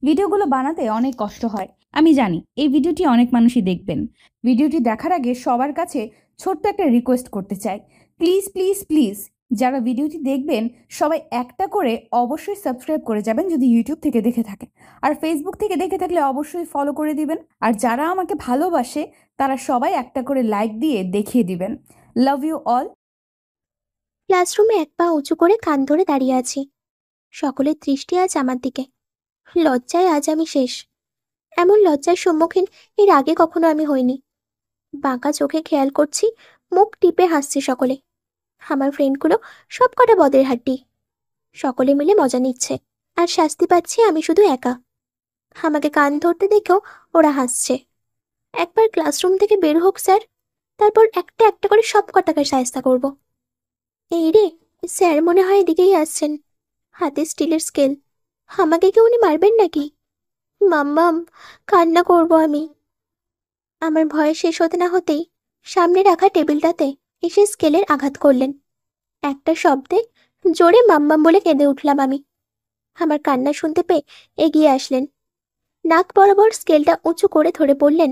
ভিডিওগুলো বানাতে অনেক কষ্ট হয়। আমি জানি এই ভিডিওটি অনেক মানুষই দেখবেন। ভিডিওটি দেখার আগে সবার কাছে ছোট্ট একটা রিকোয়েস্ট করতে চাই। প্লিজ প্লিজ প্লিজ যারা ভিডিওটি দেখবেন সবাই একটা করে অবশ্যই সাবস্ক্রাইব করে যাবেন যদি ইউটিউব থেকে দেখে থাকেন। আর ফেসবুক থেকে দেখে থাকলে অবশ্যই ফলো করে দিবেন। আর যারা আমাকে ভালোবাসে তারা সবাই একটা করে লাইক দিয়ে দেখিয়ে দিবেন। Love you all. ক্লাসরুমে এক পা উঁচু করে কান ধরে দাঁড়িয়ে আছি। সকলের দৃষ্টি আজ আমার দিকে। লজ্জায় আজ আমি শেষ। এমন লজ্জার সম্মুখীন এর আগে কখনো আমি হইনি। বাঁকা চোখে খেয়াল করছি, মুখ টিপে হাসছে সকলে। আমার ফ্রেন্ডগুলো সব কটা বদের হাড্ডি। সকলে মিলে মজা নিচ্ছে, আর শাস্তি পাচ্ছি আমি শুধু একা। আমাকে কান ধরতে দেখেও ওরা হাসছে। একবার ক্লাসরুম থেকে বের হোক স্যার, তারপর একটা একটা করে সব কটাকে শায়েস্তা করব। এই রে, স্যার মনে হয় এদিকেই আসছেন, হাতে স্টিলের স্কেল। আমাকে কি উনি মারবেন নাকি? মাম্মাম, কান্না করব আমি। আমার ভয় শেষ হতে না হতেই সামনে রাখা টেবিলটাতে এসে স্কেলের আঘাত করলেন। একটা শব্দে জোরে মাম্মাম বলে কেঁদে উঠলাম আমি। আমার কান্না শুনতে পেয়ে এগিয়ে আসলেন। নাক বরাবর স্কেলটা উঁচু করে ধরে বললেন,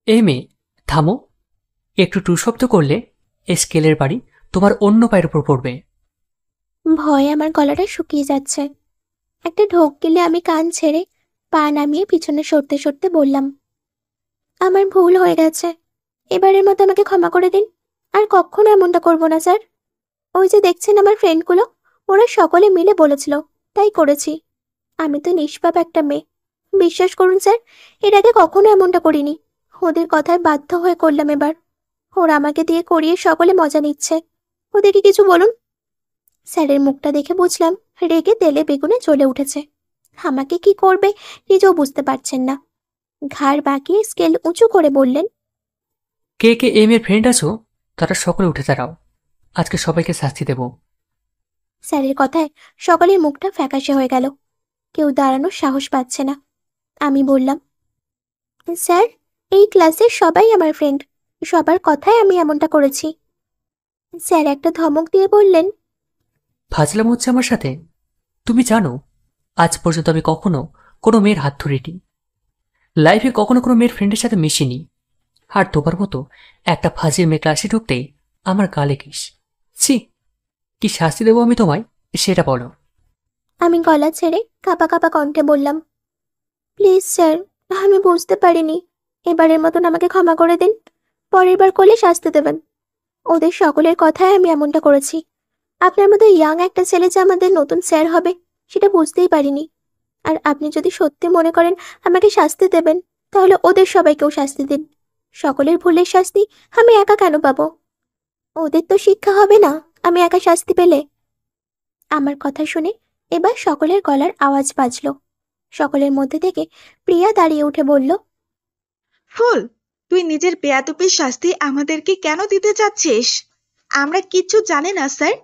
এই মেয়ে, থামো। একটু টু শব্দ করলে এই স্কেলের বাড়ি তোমার অন্য পায়ের উপর পড়বে। ভয়ে আমার গলাটা শুকিয়ে যাচ্ছে। একটা ঢোক গেলে আমি কান ছেড়ে পা নামিয়ে পিছনে সরতে সরতে বললাম, আমার ভুল হয়ে গেছে, এবারের মতো আমাকে ক্ষমা করে দিন। আর কখনো এমনটা করবো না স্যার। ওই যে দেখছেন আমার ফ্রেন্ডগুলো, ওরা সকলে মিলে বলেছিল, তাই করেছি। আমি তো নিষ্পাপ একটা মেয়ে। বিশ্বাস করুন স্যার, এর আগে কখনো এমনটা করিনি। ওদের কথায় বাধ্য হয়ে করলাম এবার। ওরা আমাকে দিয়ে করিয়ে সকলে মজা নিচ্ছে। ওদেরকে কিছু বলুন। স্যারের মুখটা দেখে বুঝলাম রেগে তেলে বেগুনে জ্বলে উঠেছে। আমাকে কি করবে নিজেও বুঝতে পারছেন না। ঘাড় বাঁকিয়ে স্কেল উঁচু করে বললেন, কে কে এই মেয়ের ফ্রেন্ড আছো তারা সকলে উঠে দাঁড়াও। আজকে সবাইকে শাস্তি দেব। স্যারের কথায় সকলের মুখটা ফ্যাকাশে হয়ে গেল। কেউ দাঁড়ানোর সাহস পাচ্ছে না। আমি বললাম, স্যার, এই ক্লাসের সবাই আমার ফ্রেন্ড। সবার কথায় আমি এমনটা করেছি। স্যার একটা ধমক দিয়ে বললেন, ফাজলাম হচ্ছে আমার সাথে? তুমি জানো আজ পর্যন্ত আমি কখনো কোনো মেয়ের হাত ধরিনি, লাইফে কখনো কোনো মেয়ের ফ্রেন্ডের সাথে মিশিনি। আর তোমার মতো একটা ফাজিল মেয়ে ক্লাসে ঢুকতেই আমার গালে কিস। ছি, কি শাস্তি দেবো আমি তোমায় সেটা বলো। আমি গলা ছেড়ে কাঁপা কাঁপা কণ্ঠে বললাম, প্লিজ স্যার, আমি বুঝতে পারিনি। এবারের মতন আমাকে ক্ষমা করে দিন। পরের বার করলে শাস্তি দেবেন। ওদের সকলের কথায় আমি এমনটা করেছি। আপনার মতো ইয়াং একটা ছেলে যে আমাদের নতুন স্যার হবে সেটা বুঝতেই পারিনি। আর আপনি যদি সত্যি মনে করেন আমাকে শাস্তি দেবেন, তাহলে ওদের সবাইকেও শাস্তি দিন। সকলের ভুলের শাস্তি আমি একা কেন পাবো? ওদের তো শিক্ষা হবে না আমি একা শাস্তি পেলে। আমার কথা শুনে এবার সকলের গলার আওয়াজ বাজলো। সকলের মধ্যে থেকে প্রিয়া দাঁড়িয়ে উঠে বলল, ফুল, তুই নিজের বেয়াদবির শাস্তি আমাদেরকে কেন দিতে চাচ্ছিস? আমরা কিচ্ছু জানি না স্যার।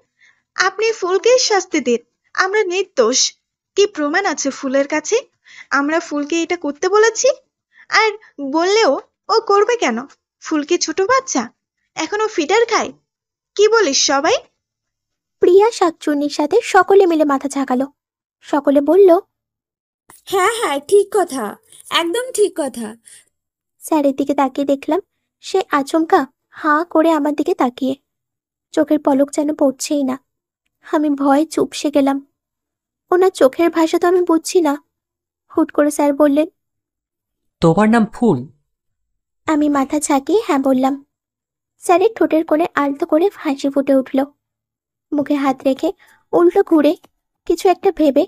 আপনি ফুলকেই শাস্তি দিন। আমরা নির্দোষ। কি প্রমাণ আছে ফুলের কাছে? আমরা ফুলকে এটা করতে বলেছি? আর বললেও ও করবে কেন? ফুল কি ছোট বাচ্চা? এখনো ফিডার খায়? কি বলিস সবাই? প্রিয়া শাকচুন্নির সাথে সকলে মিলে মাথা ঝাঁকালো। সকলে বলল, হ্যাঁ হ্যাঁ, ঠিক কথা, একদম ঠিক কথা। স্যারের দিকে তাকিয়ে দেখলাম সে আচমকা হাঁ করে আমার দিকে তাকিয়ে। চোখের পলক যেন পড়ছেই না। আমি ভয়ে চুপসে গেলাম। ওনার চোখের ভাষা তো আমি বুঝছি না। হুট করে স্যার বললেন, তোমার নাম ফুল? আমি মাথা ঝাঁকিয়ে হ্যাঁ বললাম। স্যারের ঠোঁটের কোণে আলতো করে হাসি ফুটে উঠল। মুখে হাত রেখে উল্টো ঘুরে কিছু একটা ভেবে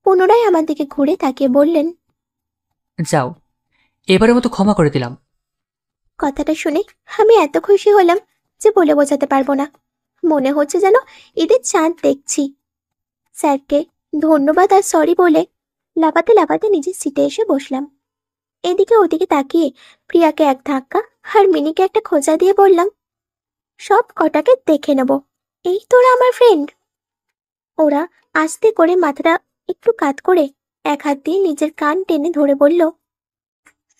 পুনরায় আমার দিকে ঘুরে তাকিয়ে বললেন, যাও, এবারের মতো ক্ষমা করে দিলাম। কথাটা শুনে আমি এত খুশি হলাম যে বলে বোঝাতে পারবো না। মনে হচ্ছে যেন ঈদের চাঁদ দেখছি। স্যারকে ধন্যবাদ আর সরি বলে লাফাতে লাফাতে নিজের সিটে এসে বসলাম। এদিকে ওদিকে তাকিয়ে প্রিয়াকে এক ধাক্কা আর মিনিকে একটা খোঁচা দিয়ে বললাম, সব কটাকে দেখে নেব। এই তোরা আমার ফ্রেন্ড। ওরা আস্তে করে মাথাটা একটু কাত করে এক হাত দিয়ে নিজের কান টেনে ধরে বলল,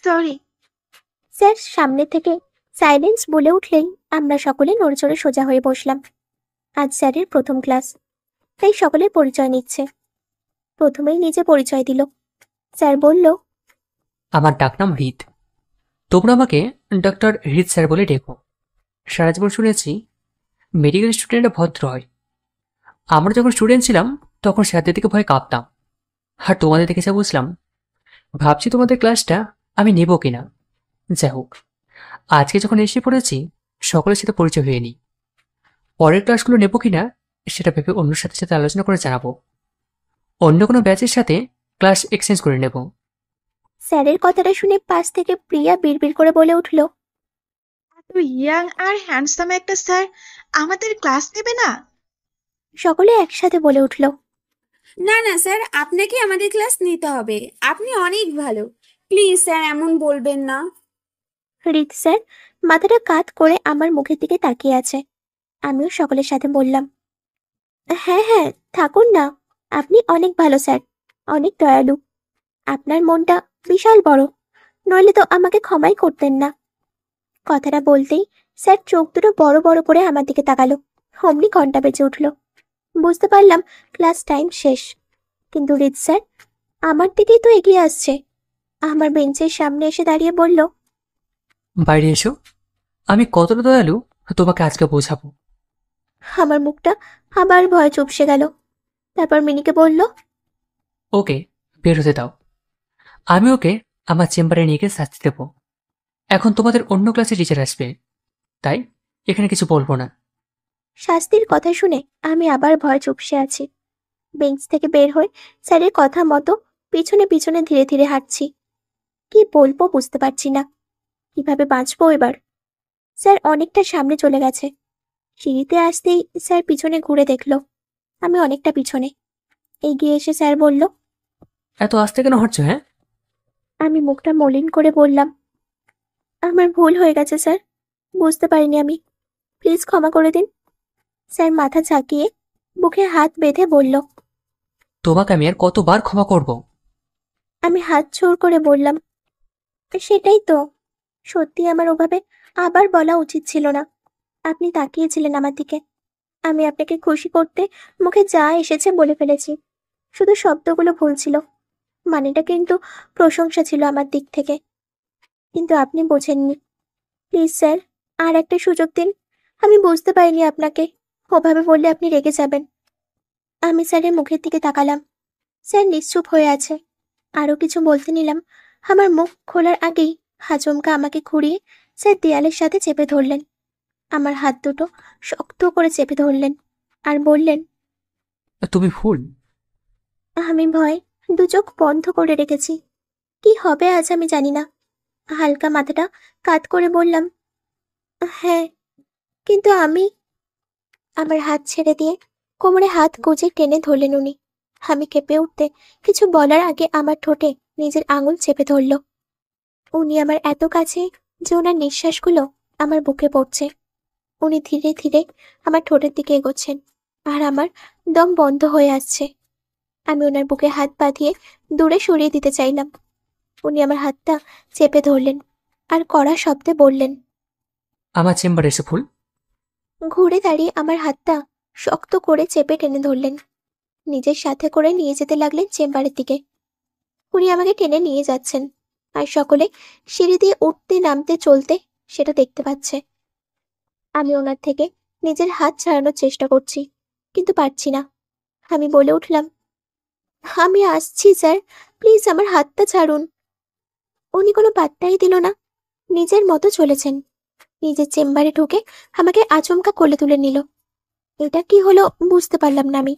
সরি। স্যার সামনে থেকে সাইলেন্স বলে উঠলেই আমরা সকলে নড়েচড়ে সোজা হয়ে বসলাম। আজ স্যারের প্রথম ক্লাস, তাই সকলের পরিচয় নিচ্ছে। প্রথমেই নিজে পরিচয় দিল, স্যার বলল, আমার ডাকনাম হৃদ। তোমরা আমাকে ডক্টর হৃদ স্যার বলে ডেকো। সারা জীবন শুনেছি মেডিকেল স্টুডেন্টরা ভদ্র হয়। আমরা যখন স্টুডেন্ট ছিলাম তখন স্যারদের দিকে ভয় কাঁপতাম। আর তোমাদের দেখে যা বুঝলাম, ভাবছি তোমাদের ক্লাসটা আমি নেব কিনা। যাই হোক, আজকে যখন এসে পড়েছি সকলের সাথে পরিচয় হয়ে নিই। পরের ক্লাসগুলো নেব কিনা সেটা ভেবে অন্যর সাথে সাথে আলোচনা করে জানাবো। অন্য কোনো ব্যাচের সাথে ক্লাস এক্সচেঞ্জ করে নেব। স্যারের কথাটা শুনে পাশ থেকে প্রিয়া বিড়বিড় করে বলে উঠল, এত ইয়াং আর হ্যান্ডসাম একটা স্যার আমাদের ক্লাস নেবে না? সকলে একসাথে বলে উঠল, না না স্যার, আপনাকে আমাদের ক্লাস নিতে হবে। আপনি অনেক ভালো। প্লিজ স্যার, এমন বলবেন না। হৃদ স্যার মাথাটা কাত করে আমার মুখের দিকে তাকিয়ে আছে। আমিও সকলের সাথে বললাম, হ্যাঁ হ্যাঁ, থাকুন না। আপনি অনেক ভালো স্যার, অনেক দয়ালু। আপনার মনটা বিশাল বড়, নইলে তো আমাকে ক্ষমাই করতেন না। কথাটা বলতেই স্যার চোখ দুটো বড় বড় করে আমার দিকে তাকালো। অমনি ঘন্টা বেজে উঠল। বুঝতে পারলাম ক্লাস টাইম শেষ। কিন্তু হৃদ স্যার আমার দিকেই তো এগিয়ে আসছে। আমার বেঞ্চের সামনে এসে দাঁড়িয়ে বলল, বাইরে এসো, আমি কতটা দয়ালু তোমাকে আজকে বোঝাবো। আমার মুখটা আবার ভয় চুপসে গেল। তারপর মিনিকে বলল, ওকে বের হতে দাও। আমি ওকে আমার চেম্বারে নিয়ে গিয়ে শাস্তি দেবো। এখন তোমাদের অন্য ক্লাসে টিচার আসবে, তাই এখানে কিছু বলবো না। শাস্তির কথা শুনে আমি আবার ভয় চুপসে আছি। বেঞ্চ থেকে বের হয়ে স্যারের কথা মতো পিছনে পিছনে ধীরে ধীরে হাঁটছি। কি বলবো বুঝতে পারছি না। কিভাবে বাঁচবো এবার? স্যার অনেকটা সামনে চলে গেছে। সিঁড়িতে আসতেই স্যার পিছনে ঘুরে দেখলো আমি অনেকটা পিছনে। এগিয়ে এসে স্যার বলল, এত আস্তে কেন হাঁটছো? হ্যাঁ, আমি মুখটা মলিন করে বললাম, আমার ভুল হয়ে গেছে স্যার, বুঝতে পারিনি আমি, প্লিজ ক্ষমা করে দিন। স্যার মাথা ঝাঁকিয়ে বুকে হাত বেঁধে বলল। তোমাকে আমি আর কতবার ক্ষমা করব? আমি হাত জোড় করে বললাম, সেটাই তো, সত্যি আমার ওভাবে আবার বলা উচিত ছিল না। আপনি তাকিয়েছিলেন আমার দিকে, আমি আপনাকে খুশি করতে মুখে যা এসেছে বলে ফেলেছি। শুধু শব্দগুলো ভুল ছিল, মানেটা কিন্তু প্রশংসা ছিল আমার দিক থেকে। কিন্তু আপনি বোঝেননি। প্লিজ স্যার, আর একটা সুযোগ দিন। আমি বুঝতে পারিনি আপনাকে, ওভাবে বললে আপনি রেগে যাবেন। আমি স্যারের মুখের দিকে তাকালাম। স্যার নিশ্চুপ হয়ে আছে। আরো কিছু বলতে নিলাম, আমার মুখ খোলার আগেই আচমকা আমাকে ঘুরিয়ে স্যার দেয়ালের সাথে চেপে ধরলেন। আমার হাত দুটো শক্ত করে চেপে ধরলেন আর বললেন, তুমি ভুল। আমি ভয় দু চোখ বন্ধ করে রেখেছি। কি হবে আজ আমি জানি না। হালকা মাথাটা কাত করে বললাম, হ্যাঁ, কিন্তু আমি। আমার হাত ছেড়ে দিয়ে কোমরে হাত গুজে টেনে ধরলেন উনি। আমি কেঁপে উঠতে কিছু বলার আগে আমার ঠোঁটে নিজের আঙুল চেপে ধরল। উনি আমার এত কাছে যে ওনার নিঃশ্বাসগুলো আমার বুকে পড়ছে। উনি ধীরে ধীরে আমার ঠোঁটের দিকে এগোচ্ছেন আর আমার দম বন্ধ হয়ে আসছে। আমি ওনার বুকে হাত বাঁধিয়ে দূরে সরিয়ে দিতে চাইলাম। উনি আমার হাতটা চেপে ধরলেন আর কড়া শব্দে বললেন। আমার চেম্বারে এসে ভুল। ঘুরে দাঁড়িয়ে আমার হাতটা শক্ত করে চেপে টেনে ধরলেন। নিজের সাথে করে নিয়ে যেতে লাগলেন চেম্বারের দিকে। উনি আমাকে টেনে নিয়ে যাচ্ছেন আর সকলে সিঁড়ি দিয়ে উঠতে নামতে চলতে সেটা দেখতে পাচ্ছে। আমি ওনার থেকে নিজের হাত ছাড়ানোর চেষ্টা করছি, কিন্তু পারছি না। আমি বলে উঠলাম, আমি আসছি স্যার, প্লিজ আমার হাতটা ছাড়ুন। উনি কোনো পাত্তাই দিল না, নিজের মতো চলেছেন। নিজের চেম্বারে ঢুকে আমাকে আচমকা কোলে তুলে নিল। এটা কি হলো বুঝতে পারলাম না আমি।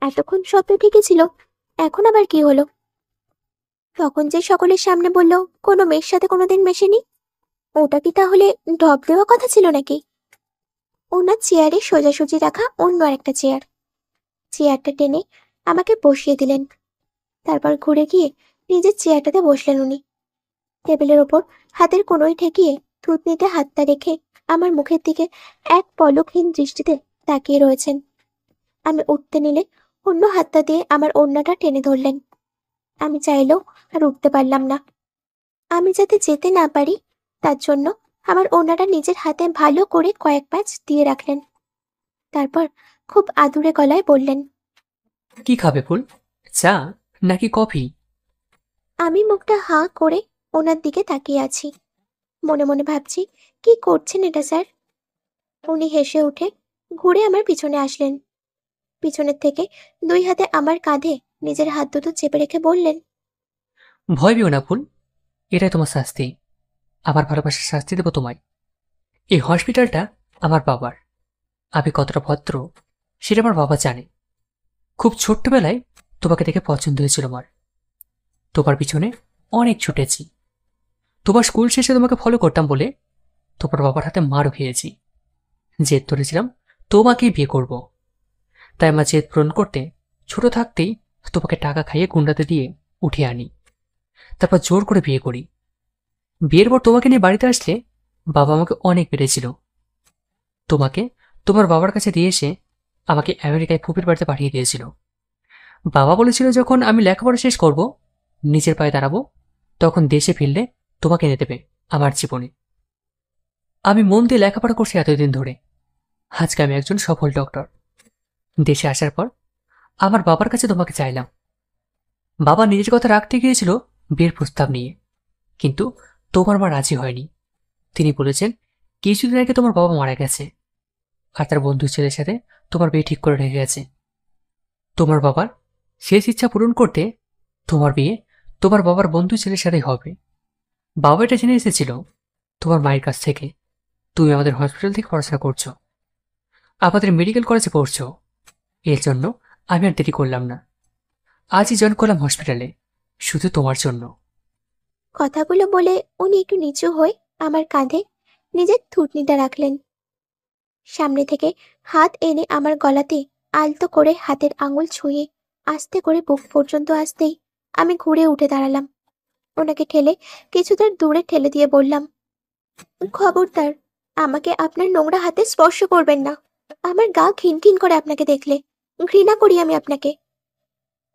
এতক্ষণ সব তো ঠিকই ছিল, এখন আবার কি হলো? তখন যে সকলের সামনে বলল কোনো মেয়ের সাথে কোনোদিন মেশেনি, ওটা কি তাহলে ঢপ দেওয়া কথা ছিল নাকি? ওনার চেয়ারে সোজাসুজি রাখা অন্য আরেকটা চেয়ার, চেয়ারটা টেনে আমাকে বসিয়ে দিলেন। তারপর ঘুরে গিয়ে নিজের চেয়ারটাতে বসলেন উনি। টেবিলের ওপর হাতের কোনোই ঠেকিয়ে থুতনিতে হাতটা রেখে আমার মুখের দিকে এক পলকহীন দৃষ্টিতে তাকিয়ে রয়েছেন। আমি উঠতে নিলে অন্য হাতটা দিয়ে আমার ওড়নাটা টেনে ধরলেন। আমি চাইলেও আর উঠতে পারলাম না। আমি যাতে যেতে না পারি তার জন্য আমার ওড়নাটা নিজের হাতে ভালো করে কয়েক প্যাচ দিয়ে রাখলেন। তারপর খুব আদুরে গলায় বললেন, কি খাবে ফুল? চা নাকি কফি? আমি মুখটা হাঁ করে ওনার দিকে তাকিয়ে আছি। মনে মনে ভাবছি, কি করছেন এটা স্যার? উনি হেসে উঠে ঘুরে আমার পিছনে আসলেন। পিছনের থেকে 2 হাতে আমার কাঁধে নিজের হাত দুটো চেপে রেখে বললেন, ভয় পেও না ফুল, এটাই তোমার শাস্তি। আমার ভালোবাসার শাস্তি দেবো তোমায়। এই হসপিটালটা আমার বাবার। আমি কতটা ভদ্র সেটা আমার বাবা জানে। খুব ছোট্টবেলায় তোমাকে দেখে পছন্দ হয়েছিল আমার। তোমার পিছনে অনেক ছুটেছি। তোমার স্কুল শেষে তোমাকে ফলো করতাম বলে তোমার বাবার হাতে মারও খেয়েছি। জেদ ধরেছিলাম তোমাকেই বিয়ে করব। তাই আমার জেদ পূরণ করতে ছোট থাকতেই তোমাকে টাকা খাইয়ে গুন্ডাতে দিয়ে উঠে আনি। তারপর জোর করে বিয়ে করি। বিয়ের পর তোমাকে নিয়ে বাড়িতে আসলে বাবা আমাকে অনেক মেরেছিল। তোমাকে তোমার বাবার কাছে দিয়ে এসে আমাকে আমেরিকায় ফুপির বাড়িতে পাঠিয়ে দিয়েছিল। বাবা বলেছিল যখন আমি লেখাপড়া শেষ করব, নিজের পায়ে দাঁড়াবো, তখন দেশে ফিরলে তোমাকে এনে দেবে আমার জীবনে। আমি মন দিয়ে লেখাপড়া করছি এতদিন ধরে। আজকে আমি একজন সফল ডক্টর। দেশে আসার পর আমার বাবার কাছে তোমাকে চাইলাম। বাবা নিজের কথা রাখতে গিয়েছিল বিয়ের প্রস্তাব নিয়ে, কিন্তু তোমার মা রাজি হয়নি। তিনি বলেছেন কিছুদিন আগে তোমার বাবা মারা গেছে, আর তার বন্ধুর ছেলের সাথে তোমার বিয়ে ঠিক করে রেখে গেছে। তোমার বাবার শেষ ইচ্ছা পূরণ করতে তোমার বিয়ে তোমার বাবার বন্ধু ছেলের সাথেই হবে। বাবা এটা জেনে এসেছিল তোমার মায়ের কাছ থেকে। তুমি আমাদের হসপিটাল থেকে পড়াশোনা করছো, আমাদের মেডিকেল কলেজে পড়ছো। এর জন্য আমি আর দেরি করলাম না, আজই জয়েন করলাম হসপিটালে, শুধু তোমার জন্য। কথাগুলো বলে উনি একটু নিচু হয়ে আমার কাঁধে নিজের থুতনিটা রাখলেন। সামনে থেকে হাত এনে আমার গলাতে আলতো করে হাতের আঙুল ছুঁয়ে আস্তে করে বুক পর্যন্ত আসতেই আমি ঘুরে উঠে দাঁড়ালাম। ওনাকে ঠেলে কিছুটা দূরে ঠেলে দিয়ে বললাম, খবরদার, আমাকে আপনার নোংরা হাতে স্পর্শ করবেন না। আমার গা ঘিনঘিন করে আপনাকে দেখলে। ঘৃণা করি আমি আপনাকে।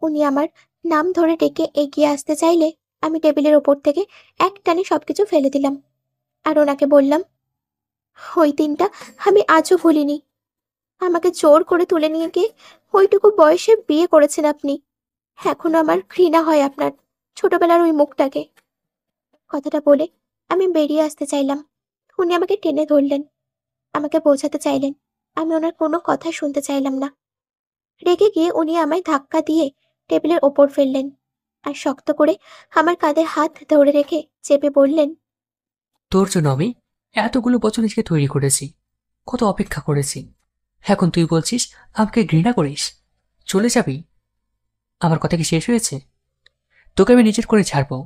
উনি আমার নাম ধরে ডেকে এগিয়ে আসতে চাইলে আমি টেবিলের ওপর থেকে এক টানে সবকিছু ফেলে দিলাম। আর ওনাকে বললাম, ওই দিনটা আমি আজও ভুলিনি। আমাকে জোর করে তুলে নিয়ে গিয়ে ওইটুকু বয়সে বিয়ে করেছেন আপনি। এখনো আমার ঘৃণা হয় আপনার ছোটবেলার ওই মুখটাকে। কথাটা বলে আমি বেরিয়ে আসতে চাইলাম। উনি আমাকে টেনে ধরলেন, আমাকে বোঝাতে চাইলেন। আমি ওনার কোনো কথা শুনতে চাইলাম না। রেগে গিয়ে উনি আমায় ধাক্কা দিয়ে টেবিলের ওপর ফেললেন আর শক্ত করে আমার কাঁধে হাত ধরে রেখে চেপে বললেন, তোর জন্য আমি এতগুলো বছর নিজেকে তৈরি করেছি, কত অপেক্ষা করেছি। এখন তুই বলছিস আমাকে ঘৃণা করিস, চলে যাবি? আমার কথা কি শেষ হয়েছে? তোকে আমি নিজের করে ছাড়বো।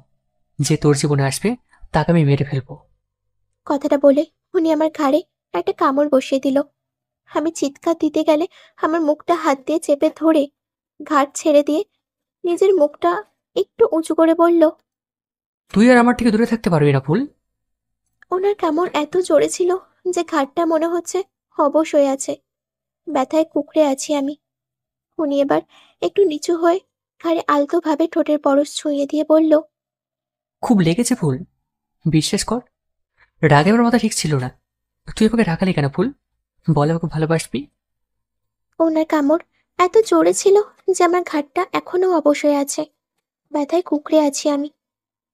যে তোর জীবনে আসবে তাকে আমি মেরে ফেলবো। কথাটা বলে উনি আমার ঘাড়ে একটা কামড় বসিয়ে দিল। আমি চিৎকার দিতে গেলে আমার মুখটা হাত দিয়ে চেপে ধরে ঘাড় ছেড়ে দিয়ে নিজের মুখটা একটু উঁচু করে বলল, তুই আর আমার থেকে দূরে থাকতে পারবি না ফুল। ওনার কামড় এত জোরে ছিল যে ঘাড়টা মনে হচ্ছে অবশ হয়ে আছে। ব্যথায় কুঁকড়ে আছি আমি। উনি এবার একটু নিচু হয়ে ঘাড়ে আলতোভাবে ঠোঁটের পরশ ছুঁয়ে দিয়ে বলল, খুব লেগেছে ফুল, বিশ্বাস কর। রাগে আমার মাথা ঠিক ছিল না। তুই আমাকে রাখালি কেন ফুল? বল আমাকে ভালোবাসবি। ওনার কামড় এত জোরে ছিল যে আমার ঘাড়টা এখনো অবশ হয়ে আছে। ব্যথায় কুঁকড়ে আছি আমি।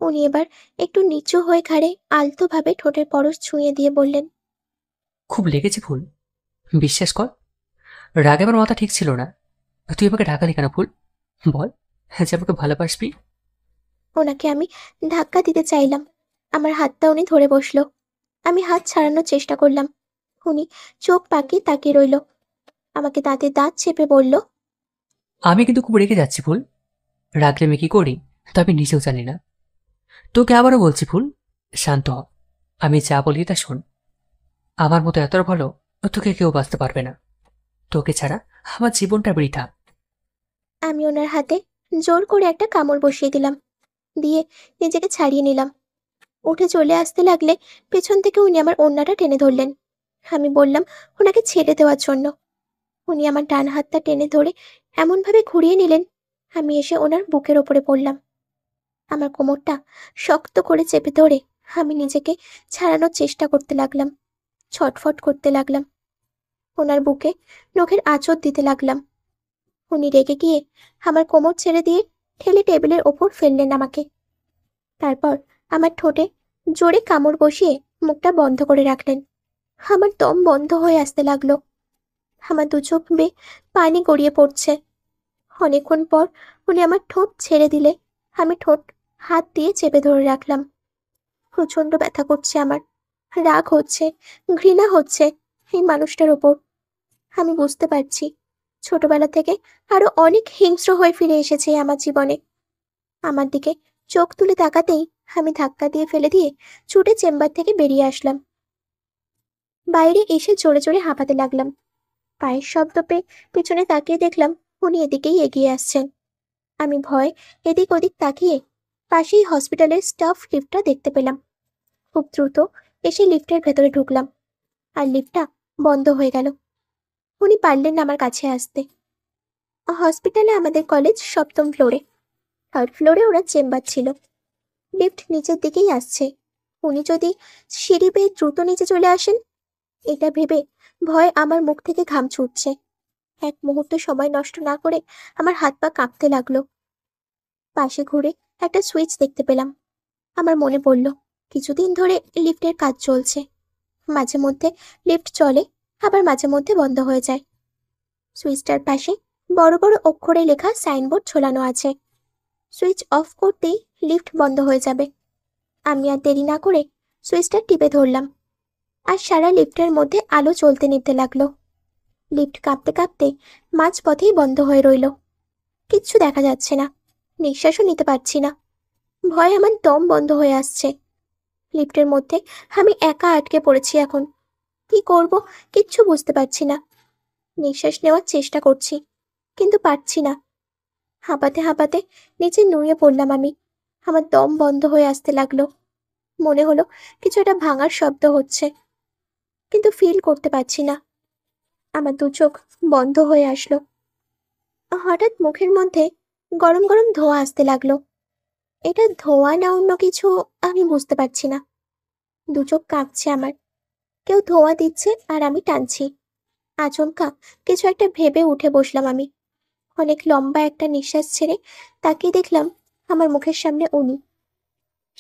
উনি এবার একটু নিচু হয়ে ঘাড়ে আলতোভাবে ঠোঁটের পরশ ছুঁয়ে দিয়ে বললেন, খুব লেগেছে ফুল, বিশ্বাস কর। রাগে আমার মাথা ঠিক ছিল না। তুই আমাকে রাখালি কেন ফুল? বল যে আমাকে ভালোবাসবি। ওনাকে আমি ধাক্কা দিতে চাইলাম। আমার হাতটা উনি ধরে বসলো। আমি হাত ছাড়ানোর চেষ্টা করলাম। উনি চোখ পাকিয়ে তাকিয়ে রইল। আমাকে দাঁতে দাঁত চেপে বলল, আমি কিন্তু খুব রেগে যাচ্ছি ফুল। রাগলে আমি কি করি তা আমি নিজেও জানি না। তোকে আবারও বলছি ফুল, শান্ত হ। আমি যা বলি তা শোন। আমার মতো এত ভালো তোকে কেউ বাঁচতে পারবে না। তোকে ছাড়া আমার জীবনটা বৃথা। আমি ওনার হাতে জোর করে একটা কামড় বসিয়ে দিলাম। দিয়ে নিজেকে ছাড়িয়ে নিলাম। উঠে চলে আসতে লাগলে পেছন থেকে উনি আমার ওড়নাটা টেনে ধরলেন। আমি বললাম ওনাকে ছেড়ে দেওয়ার জন্য। উনি আমার ডান হাতটা টেনে ধরে এমনভাবে ঘুরিয়ে নিলেন, আমি এসে ওনার বুকের ওপরে পড়লাম। আমার কোমরটা শক্ত করে চেপে ধরে আমি নিজেকে ছাড়ানোর চেষ্টা করতে লাগলাম। ছটফট করতে লাগলাম। ওনার বুকে নখের আঁচড় দিতে লাগলাম। উনি রেগে গিয়ে আমার কোমর ছেড়ে দিয়ে ঠেলে টেবিলের ওপর ফেললেন আমাকে। তারপর আমার ঠোঁটে জোরে কামড় বসিয়ে মুখটা বন্ধ করে রাখলেন। আমার দম বন্ধ হয়ে আসতে লাগলো। আমার দু চোখ বেয়ে পানি গড়িয়ে পড়ছে। অনেকক্ষণ পর উনি আমার ঠোঁট ছেড়ে দিলে আমি ঠোঁট হাত দিয়ে চেপে ধরে রাখলাম। প্রচন্ড ব্যথা করছে আমার, রাগ হচ্ছে, ঘৃণা হচ্ছে এই মানুষটার ওপর। আমি বুঝতে পারছি ছোটবেলা থেকে আরো অনেক হিংস্র হয়ে ফিরে এসেছে আমার জীবনে। আমার দিকে চোখ তুলে তাকাতেই আমি ধাক্কা দিয়ে ফেলে দিয়ে ছুটে চেম্বার থেকে বেরিয়ে আসলাম। বাইরে এসে জোরে জোরে হাঁপাতে লাগলাম। পায়ের শব্দ পেয়ে পিছনে তাকিয়ে দেখলাম উনি এদিকেই এগিয়ে আসছেন। আমি ভয় এদিক ওদিক তাকিয়ে পাশেই হসপিটালের স্টাফ লিফটটা দেখতে পেলাম। খুব দ্রুত এসে লিফটের ভেতরে ঢুকলাম, আর লিফটটা বন্ধ হয়ে গেল। উনি পারলেন না আমার কাছে আসতে। হসপিটালে আমাদের কলেজ 7ম ফ্লোরে, 3rd ফ্লোরে ওনার চেম্বার ছিল। লিফট নিচের দিকেই আসছে। উনি যদি সিঁড়ি বেয়ে দ্রুত নিচে চলে আসেন, এটা ভেবে ভয় আমার মুখ থেকে ঘাম ছুটছে। এক মুহূর্ত সময় নষ্ট না করে আমার হাত পা কাঁপতে লাগলো। পাশে ঘুরে একটা সুইচ দেখতে পেলাম। আমার মনে পড়ল কিছুদিন ধরে লিফটের কাজ চলছে। মাঝে মধ্যে লিফট চলে, আবার মাঝে মধ্যে বন্ধ হয়ে যায়। সুইচটার পাশে বড় বড় অক্ষরে লেখা সাইনবোর্ড ঝোলানো আছে। সুইচ অফ করতেই লিফট বন্ধ হয়ে যাবে। আমি আর দেরি না করে সুইচটা টিপে ধরলাম, আর সারা লিফটের মধ্যে আলো জ্বলতে নিতে লাগলো। লিফট কাঁপতে কাঁপতে মাঝপথেই বন্ধ হয়ে রইল। কিচ্ছু দেখা যাচ্ছে না, নিঃশ্বাসও নিতে পারছি না। ভয়ে আমার দম বন্ধ হয়ে আসছে। লিফটের মধ্যে আমি একা আটকে পড়েছি এখন। কি করব কিচ্ছু বুঝতে পারছি না। নিঃশ্বাস নেওয়ার চেষ্টা করছি, কিন্তু পারছি না। হাঁপাতে হাঁপাতে নিচে নুয়ে পড়লাম আমি। আমার দম বন্ধ হয়ে আসতে লাগলো। মনে হলো কিছু একটা ভাঙার শব্দ হচ্ছে, কিন্তু ফিল করতে পারছি না। আমার দু চোখ বন্ধ হয়ে আসলো। হঠাৎ মুখের মধ্যে গরম গরম ধোঁয়া আসতে লাগলো। এটা ধোঁয়া না অন্য কিছু আমি বুঝতে পারছি না। দু চোখ কাঁপছে আমার। কেউ ধোঁয়া দিচ্ছে আর আমি টানছি। আচমকা কিছু একটা ভেবে উঠে বসলাম আমি। অনেক লম্বা একটা নিঃশ্বাস ছেড়ে তাকিয়ে দেখলাম আমার মুখের সামনে উনি।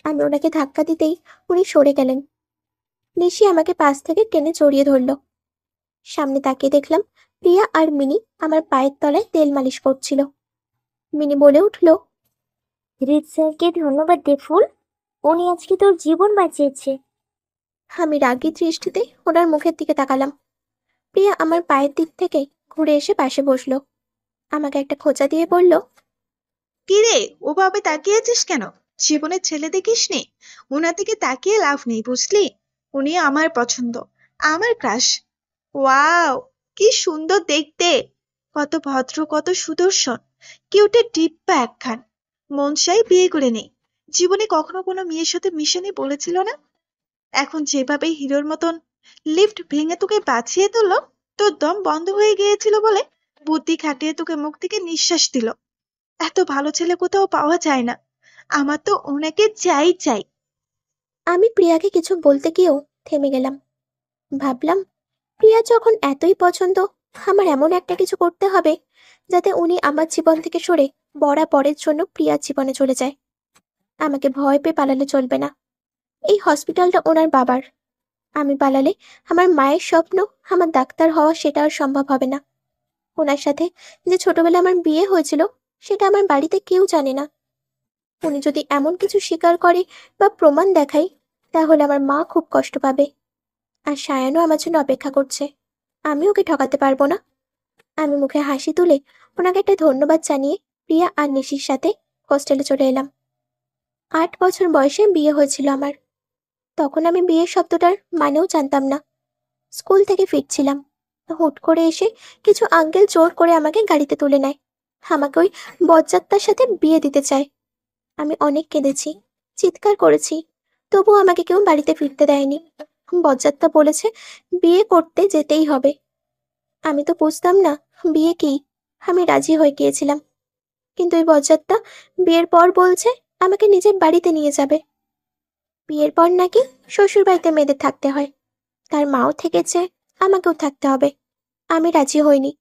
আমি ওনাকে ধাক্কা দিতেই উনি সরে গেলেন। নিশি আমাকে পাশ থেকে টেনে জড়িয়ে ধরল। সামনে তাকিয়ে দেখলাম প্রিয়া আর মিনি আমার পায়ের তলায় তেল মালিশ করছিল। মিনি বলে উঠল, হৃদ স্যারকে ধন্যবাদ দে ফুল, উনি আজকে তোর জীবন বাঁচিয়েছে। আমি রাগী দৃষ্টিতে ওনার মুখের দিকে তাকালাম। প্রিয়া আমার পায়ের দিক থেকে ঘুরে এসে পাশে বসলো। আমাকে একটা খোঁচা দিয়ে বলল, কিরে ওভাবে তাকিয়ে আছিস কেন? জীবনে ছেলে দেখিসনি? ওনার দিকে তাকিয়ে লাভ নেই, বুঝলি? উনি আমার পছন্দ, আমার ক্রাশ। ওয়াও, কি সুন্দর দেখতে! কত ভদ্র, কত সুদর্শন, কিউটে ডিব্বা একখান। মন চাই বিয়ে করে নেই। জীবনে কখনো কোনো মেয়ের সাথে মিশেনি বলেছিল না? এখন যেভাবে হিরোর মতন লিফট ভেঙে তোকে বাঁচিয়ে তুলল, তোর দম বন্ধ হয়ে গিয়েছিল বলে বুদ্ধি খাটিয়ে তোকে মুখ থেকে নিঃশ্বাস দিল। এত ভালো ছেলে কোথাও পাওয়া যায় না। আমার তো ওনাকে চাই চাই। আমি প্রিয়াকে কিছু বলতে গিয়েও থেমে গেলাম। ভাবলাম প্রিয়া যখন এতই পছন্দ, আমার এমন একটা কিছু করতে হবে যাতে উনি আমার জীবন থেকে সরে বরাবরের জন্য প্রিয়ার জীবনে চলে যায়। আমাকে ভয় পেয়ে পালালে চলবে না। এই হসপিটালটা ওনার বাবার। আমি পালালে আমার মায়ের স্বপ্ন, আমার ডাক্তার হওয়া, সেটা আর সম্ভব হবে না। ওনার সাথে যে ছোটবেলায় আমার বিয়ে হয়েছিল সেটা আমার বাড়িতে কেউ জানে না। উনি যদি এমন কিছু স্বীকার করে বা প্রমাণ দেখায়, তাহলে আমার মা খুব কষ্ট পাবে। আর সায়ানও আমার জন্য অপেক্ষা করছে। আমি ওকে ঠকাতে পারবো না। আমি মুখে হাসি তুলে ওনাকে একটা ধন্যবাদ জানিয়ে প্রিয়া আর নিশির সাথে হোস্টেলে চলে এলাম। 8 বছর বয়সে বিয়ে হয়েছিল আমার। তখন আমি বিয়ের শব্দটার মানেও জানতাম না। স্কুল থেকে ফিরছিলাম, হুট করে এসে কিছু আঙ্কেল জোর করে আমাকে গাড়িতে তুলে নেয়। আমাকে ওই বজ্জাতটার সাথে বিয়ে দিতে চায়। আমি অনেক কেঁদেছি, চিৎকার করেছি, তবুও আমাকে কেউ বাড়িতে ফিরতে দেয়নি। বজ্জাতটা বলেছে বিয়ে করতে যেতেই হবে। আমি তো বুঝতাম না বিয়ে কি। আমি রাজি হয়ে গিয়েছিলাম, কিন্তু ওই বজ্জাতটা বিয়ের পর বলছে আমাকে নিজের বাড়িতে নিয়ে যাবে। বিয়ের পর নাকি শ্বশুর বাড়িতে মেয়েদের থাকতে হয়। তার মাও থেকেছে, আমাকেও থাকতে হবে। আমি রাজি হইনি।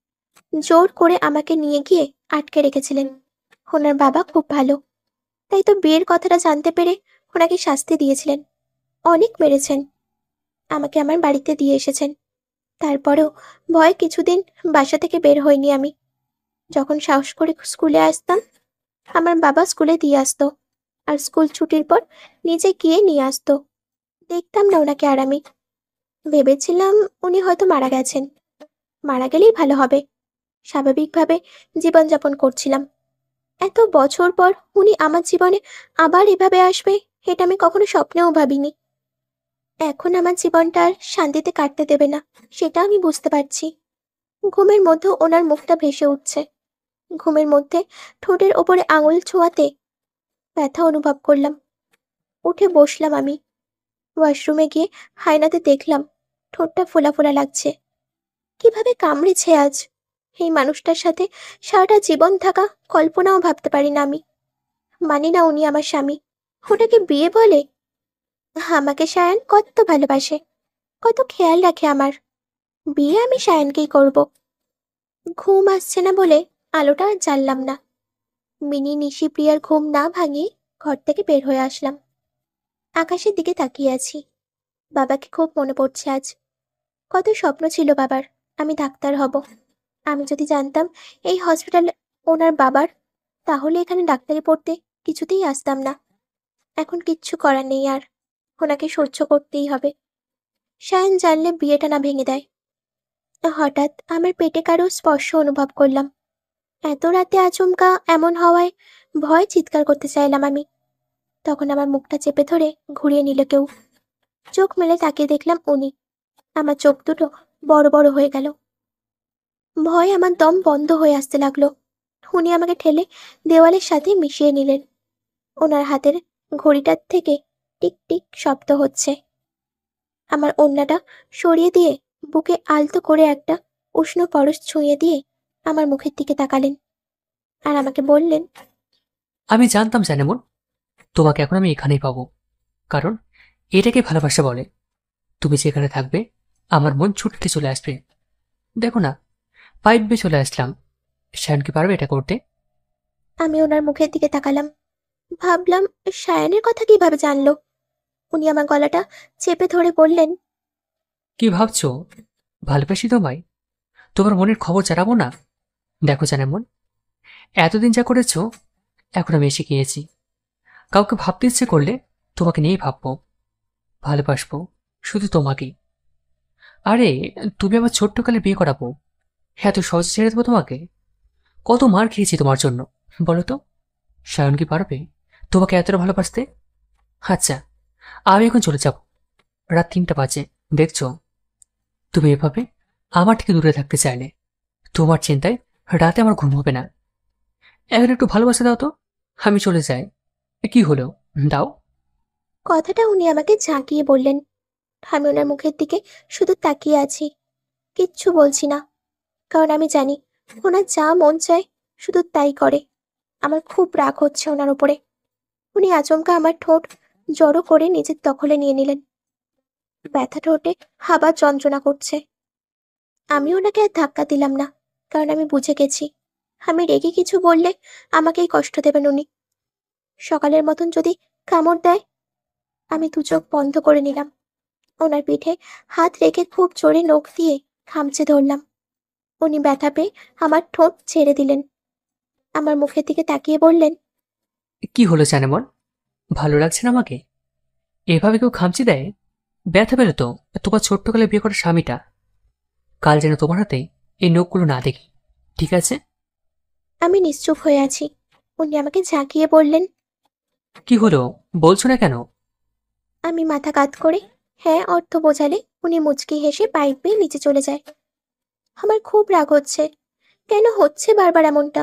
জোর করে আমাকে নিয়ে গিয়ে আটকে রেখেছিলেন। ওনার বাবা খুব ভালো, তাই তো বিয়ের কথাটা জানতে পেরে ওনাকে শাস্তি দিয়েছিলেন, অনেক মেরেছেন, আমাকে আমার বাড়িতে দিয়ে এসেছেন। তারপরেও ভয় কিছুদিন বাসা থেকে বের হইনি আমি। যখন সাহস করে স্কুলে আসতাম, আমার বাবা স্কুলে দিয়ে আসতো, আর স্কুল ছুটির পর নিজে গিয়ে নিয়ে আসতো। দেখতাম না ওনাকে আর আমি। ভেবেছিলাম উনি হয়তো মারা গেছেন, মারা গেলেই ভালো হবে। স্বাভাবিকভাবে জীবনযাপন করছিলাম। এত বছর পর উনি আমার জীবনে আবার এভাবে আসবে, এটা আমি কখনো স্বপ্নেও ভাবিনি। এখন আমার জীবনটা আর শান্তিতে কাটতে দেবে না, সেটা আমি বুঝতে পারছি। ঘুমের মধ্যে ওনার মুখটা ভেসে উঠছে। ঘুমের মধ্যে ঠোঁটের ওপরে আঙুল ছোঁয়াতে ব্যথা অনুভব করলাম। উঠে বসলাম আমি। ওয়াশরুমে গিয়ে আয়নাতে দেখলাম ঠোঁটটা ফোলা ফোলা লাগছে। কিভাবে কামড়েছে আজ! এই মানুষটার সাথে সারাটা জীবন থাকা কল্পনাও ভাবতে পারি না আমি। মানি না উনি আমার স্বামী, ওটাকে বিয়ে বলে? আমাকে সায়ান কত ভালোবাসে, কত খেয়াল রাখে আমার। বিয়ে আমি সায়ানকেই করব। ঘুম আসছে না বলে আলোটা আর জ্বাললাম না। মিনি নিশি প্রিয়ার ঘুম না ভাঙিয়ে ঘর থেকে বের হয়ে আসলাম। আকাশের দিকে তাকিয়ে আছি। বাবাকে খুব মনে পড়ছে আজ। কত স্বপ্ন ছিল বাবার, আমি ডাক্তার হব। আমি যদি জানতাম এই হসপিটাল ওনার বাবার, তাহলে এখানে ডাক্তারি পড়তে কিছুতেই আসতাম না। এখন কিচ্ছু করার নেই আর, ওনাকে সহ্য করতেই হবে। সায়ন জানলে বিয়েটা না ভেঙে দেয়। হঠাৎ আমার পেটে কারো স্পর্শ অনুভব করলাম। এত রাতে আচমকা এমন হওয়ায় ভয় চিৎকার করতে চাইলাম আমি। তখন আমার মুখটা চেপে ধরে ঘুরিয়ে নিল কেউ। চোখ মেলে তাকিয়ে দেখলাম উনি। আমার চোখ দুটো বড় বড় হয়ে গেল। ভয় আমার দম বন্ধ হয়ে আসতে লাগলো। উনি আমাকে ঠেলে দেওয়ালের সাথে মিশিয়ে নিলেন। ওনার হাতের ঘড়িটার থেকে টিক টিক শব্দ হচ্ছে। আমার ওড়নাটা সরিয়ে দিয়ে বুকে আলতো করে একটা উষ্ণ পরশ ছুঁয়ে দিয়ে আমার মুখের দিকে তাকালেন আর আমাকে বললেন, আমি জানতাম জানেমন, তোমাকে এখন আমি এখানেই পাবো, কারণ এটাকে ভালোবাসা বলে। তুমি যেখানে থাকবে আমার মন ছুটতে চলে আসবে। দেখো না, পাইপ বেয়ে চলে আসলাম। শায়ন কি পারবে এটা করতে? আমি ওনার মুখের দিকে তাকালাম। ভাবলাম সায়ানের কথা কিভাবে জানলো। উনি আমার গলাটা চেপে ধরে বললেন, কি ভাবছো? ভালোবাসি তোমায়, তোমার মনের খবর জানাবো না? দেখো জানেমন, এতদিন যা করেছো, এখন আমি এসে গিয়েছি। কাউকে ভাবতে ইচ্ছে করলে তোমাকে নিয়েই ভাববো, ভালোবাসবো শুধু তোমাকেই। আরে, তুমি আমার ছোট্টকালে বিয়ে করাবো, এত সহজে ছেড়ে দেবো তোমাকে? কত মার খেয়েছি তোমার জন্য, বলো তো? সায়ন কি পারবে তোমাকে এতটা ভালোবাসতে? আচ্ছা, আমি এখন চলে যাব। রাত 3টা বাজে, দেখছো? তুমি এভাবে আমার থেকে দূরে থাকতে চাইলে তোমার চিন্তায় রাতে আমার ঘুম হবে না। এখন একটু ভালোবাসা দাও তো, আমি চলে যাই। কি হলো, দাও। কথাটা উনি আমাকে ঝাঁকিয়ে বললেন। আমি ওনার মুখের দিকে শুধু তাকিয়ে আছি, কিচ্ছু বলছি না, কারণ আমি জানি ওনার যা মন চায় শুধু তাই করে। আমার খুব রাগ হচ্ছে ওনার উপরে। উনি আচমকা আমার ঠোঁট জড়ো করে নিজের দখলে নিয়ে নিলেন। ব্যথা ঠোঁটে আবার যন্ত্রণা করছে। আমি ওনাকে আর ধাক্কা দিলাম না, কারণ আমি বুঝে গেছি আমি রেগে কিছু বললে আমাকেই কষ্ট দেবেন উনি। সকালের মতন যদি কামড় দেয়, আমি দু চোখ বন্ধ করে নিলাম। ওনার পিঠে হাত রেখে খুব জোরে নখ দিয়ে খামচে ধরলাম। উনি ব্যথা পেয়ে আমার ঠোঁট ছেড়ে দিলেন। আমার মুখের দিকে তাকিয়ে বললেন, কি হলো জানেমন, ভালো লাগছে না আমাকে? এভাবে কেউ খামচি দেয়? ব্যথা পেলে তো তোমার ছোট্টকালে বিয়ে করা স্বামীটা। কাল যেন তোমার হাতে এই নখগুলো না দেখি, ঠিক আছে? আমি নিশ্চুপ হয়ে আছি। উনি আমাকে ঝাঁকিয়ে বললেন, কি হলো, বলছো না কেন? আমি মাথা কাত করে হ্যাঁ অর্থ বোঝালে উনি মুচকি হেসে পাইপ বেয়ে নিচে চলে যায়। আমার খুব রাগ হচ্ছে। কেন হচ্ছে বারবার এমনটা?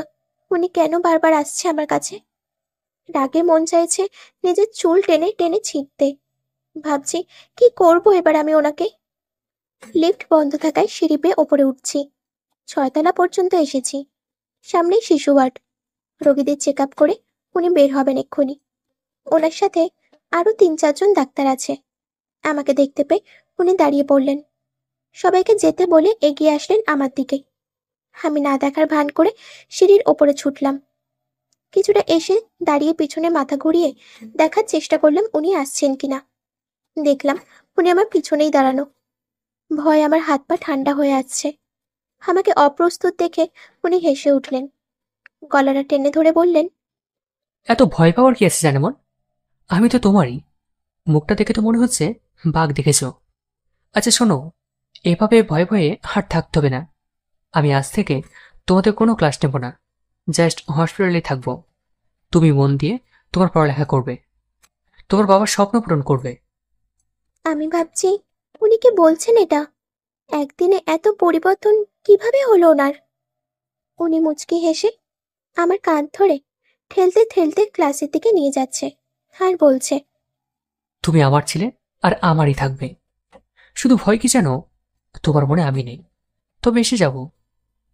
উনি কেন বারবার আসছে আমার কাছে? রাগে মন চাইছে নিজের চুল টেনে টেনে ছিঁড়তে। ভাবছি কি করব এবার আমি ওনাকে। লিফট বন্ধ থাকায় সিঁড়ি বেয়ে ওপরে উঠছি। 6তলা পর্যন্ত এসেছি। সামনেই শিশু ওয়ার্ড। রোগীদের চেক আপ করে উনি বের হবেন এক্ষুনি। ওনার সাথে আরো 3-4 জন ডাক্তার আছে। আমাকে দেখতে পেয়ে উনি দাঁড়িয়ে পড়লেন। সবাইকে যেতে বলে এগিয়ে আসলেন আমার দিকে। আমি না দেখার ভান করে সিঁড়ির ওপরে ছুটলাম। কিছুটা এসে দাঁড়িয়ে পিছনে মাথা ঘুরিয়ে দেখার চেষ্টা করলাম উনি আসছেন কিনা। দেখলাম উনি আমার পিছনেই দাঁড়ানো। ভয় আমার হাত পা ঠান্ডা হয়ে আসছে। আমাকে অপ্রস্তুত দেখে উনি হেসে উঠলেন, গলাটা টেনে ধরে বললেন, এত ভয় পাওয়ার কি আছে জানেমন? আমি তো তোমারই। মুখটা দেখে তো মনে হচ্ছে বাঘ দেখেছো। আচ্ছা শোনো, এভাবে ভয়ে ভয়ে আর থাকতে হবে না। আমি আজ থেকে তোমাদের কোনো ক্লাস নেব না, জাস্ট হসপিটালে থাকবো। তুমি মন দিয়ে তোমার পড়ালেখা করবে, তোমার বাবার স্বপ্ন পূরণ করবে। আমি ভাবছি উনি কি বলছেন এটা? একদিনে এত পরিবর্তন কিভাবে হলো ওনার? উনি মুচকি হেসে আমার কাঁধ ধরে ঠেলতে ঠেলতে ক্লাসের দিকে নিয়ে যাচ্ছে আর বলছে, তুমি আমার ছিলে আর আমারই থাকবে। শুধু ভয় কি জানো, তোমার মনে আমি নেই, তবে এসে যাব।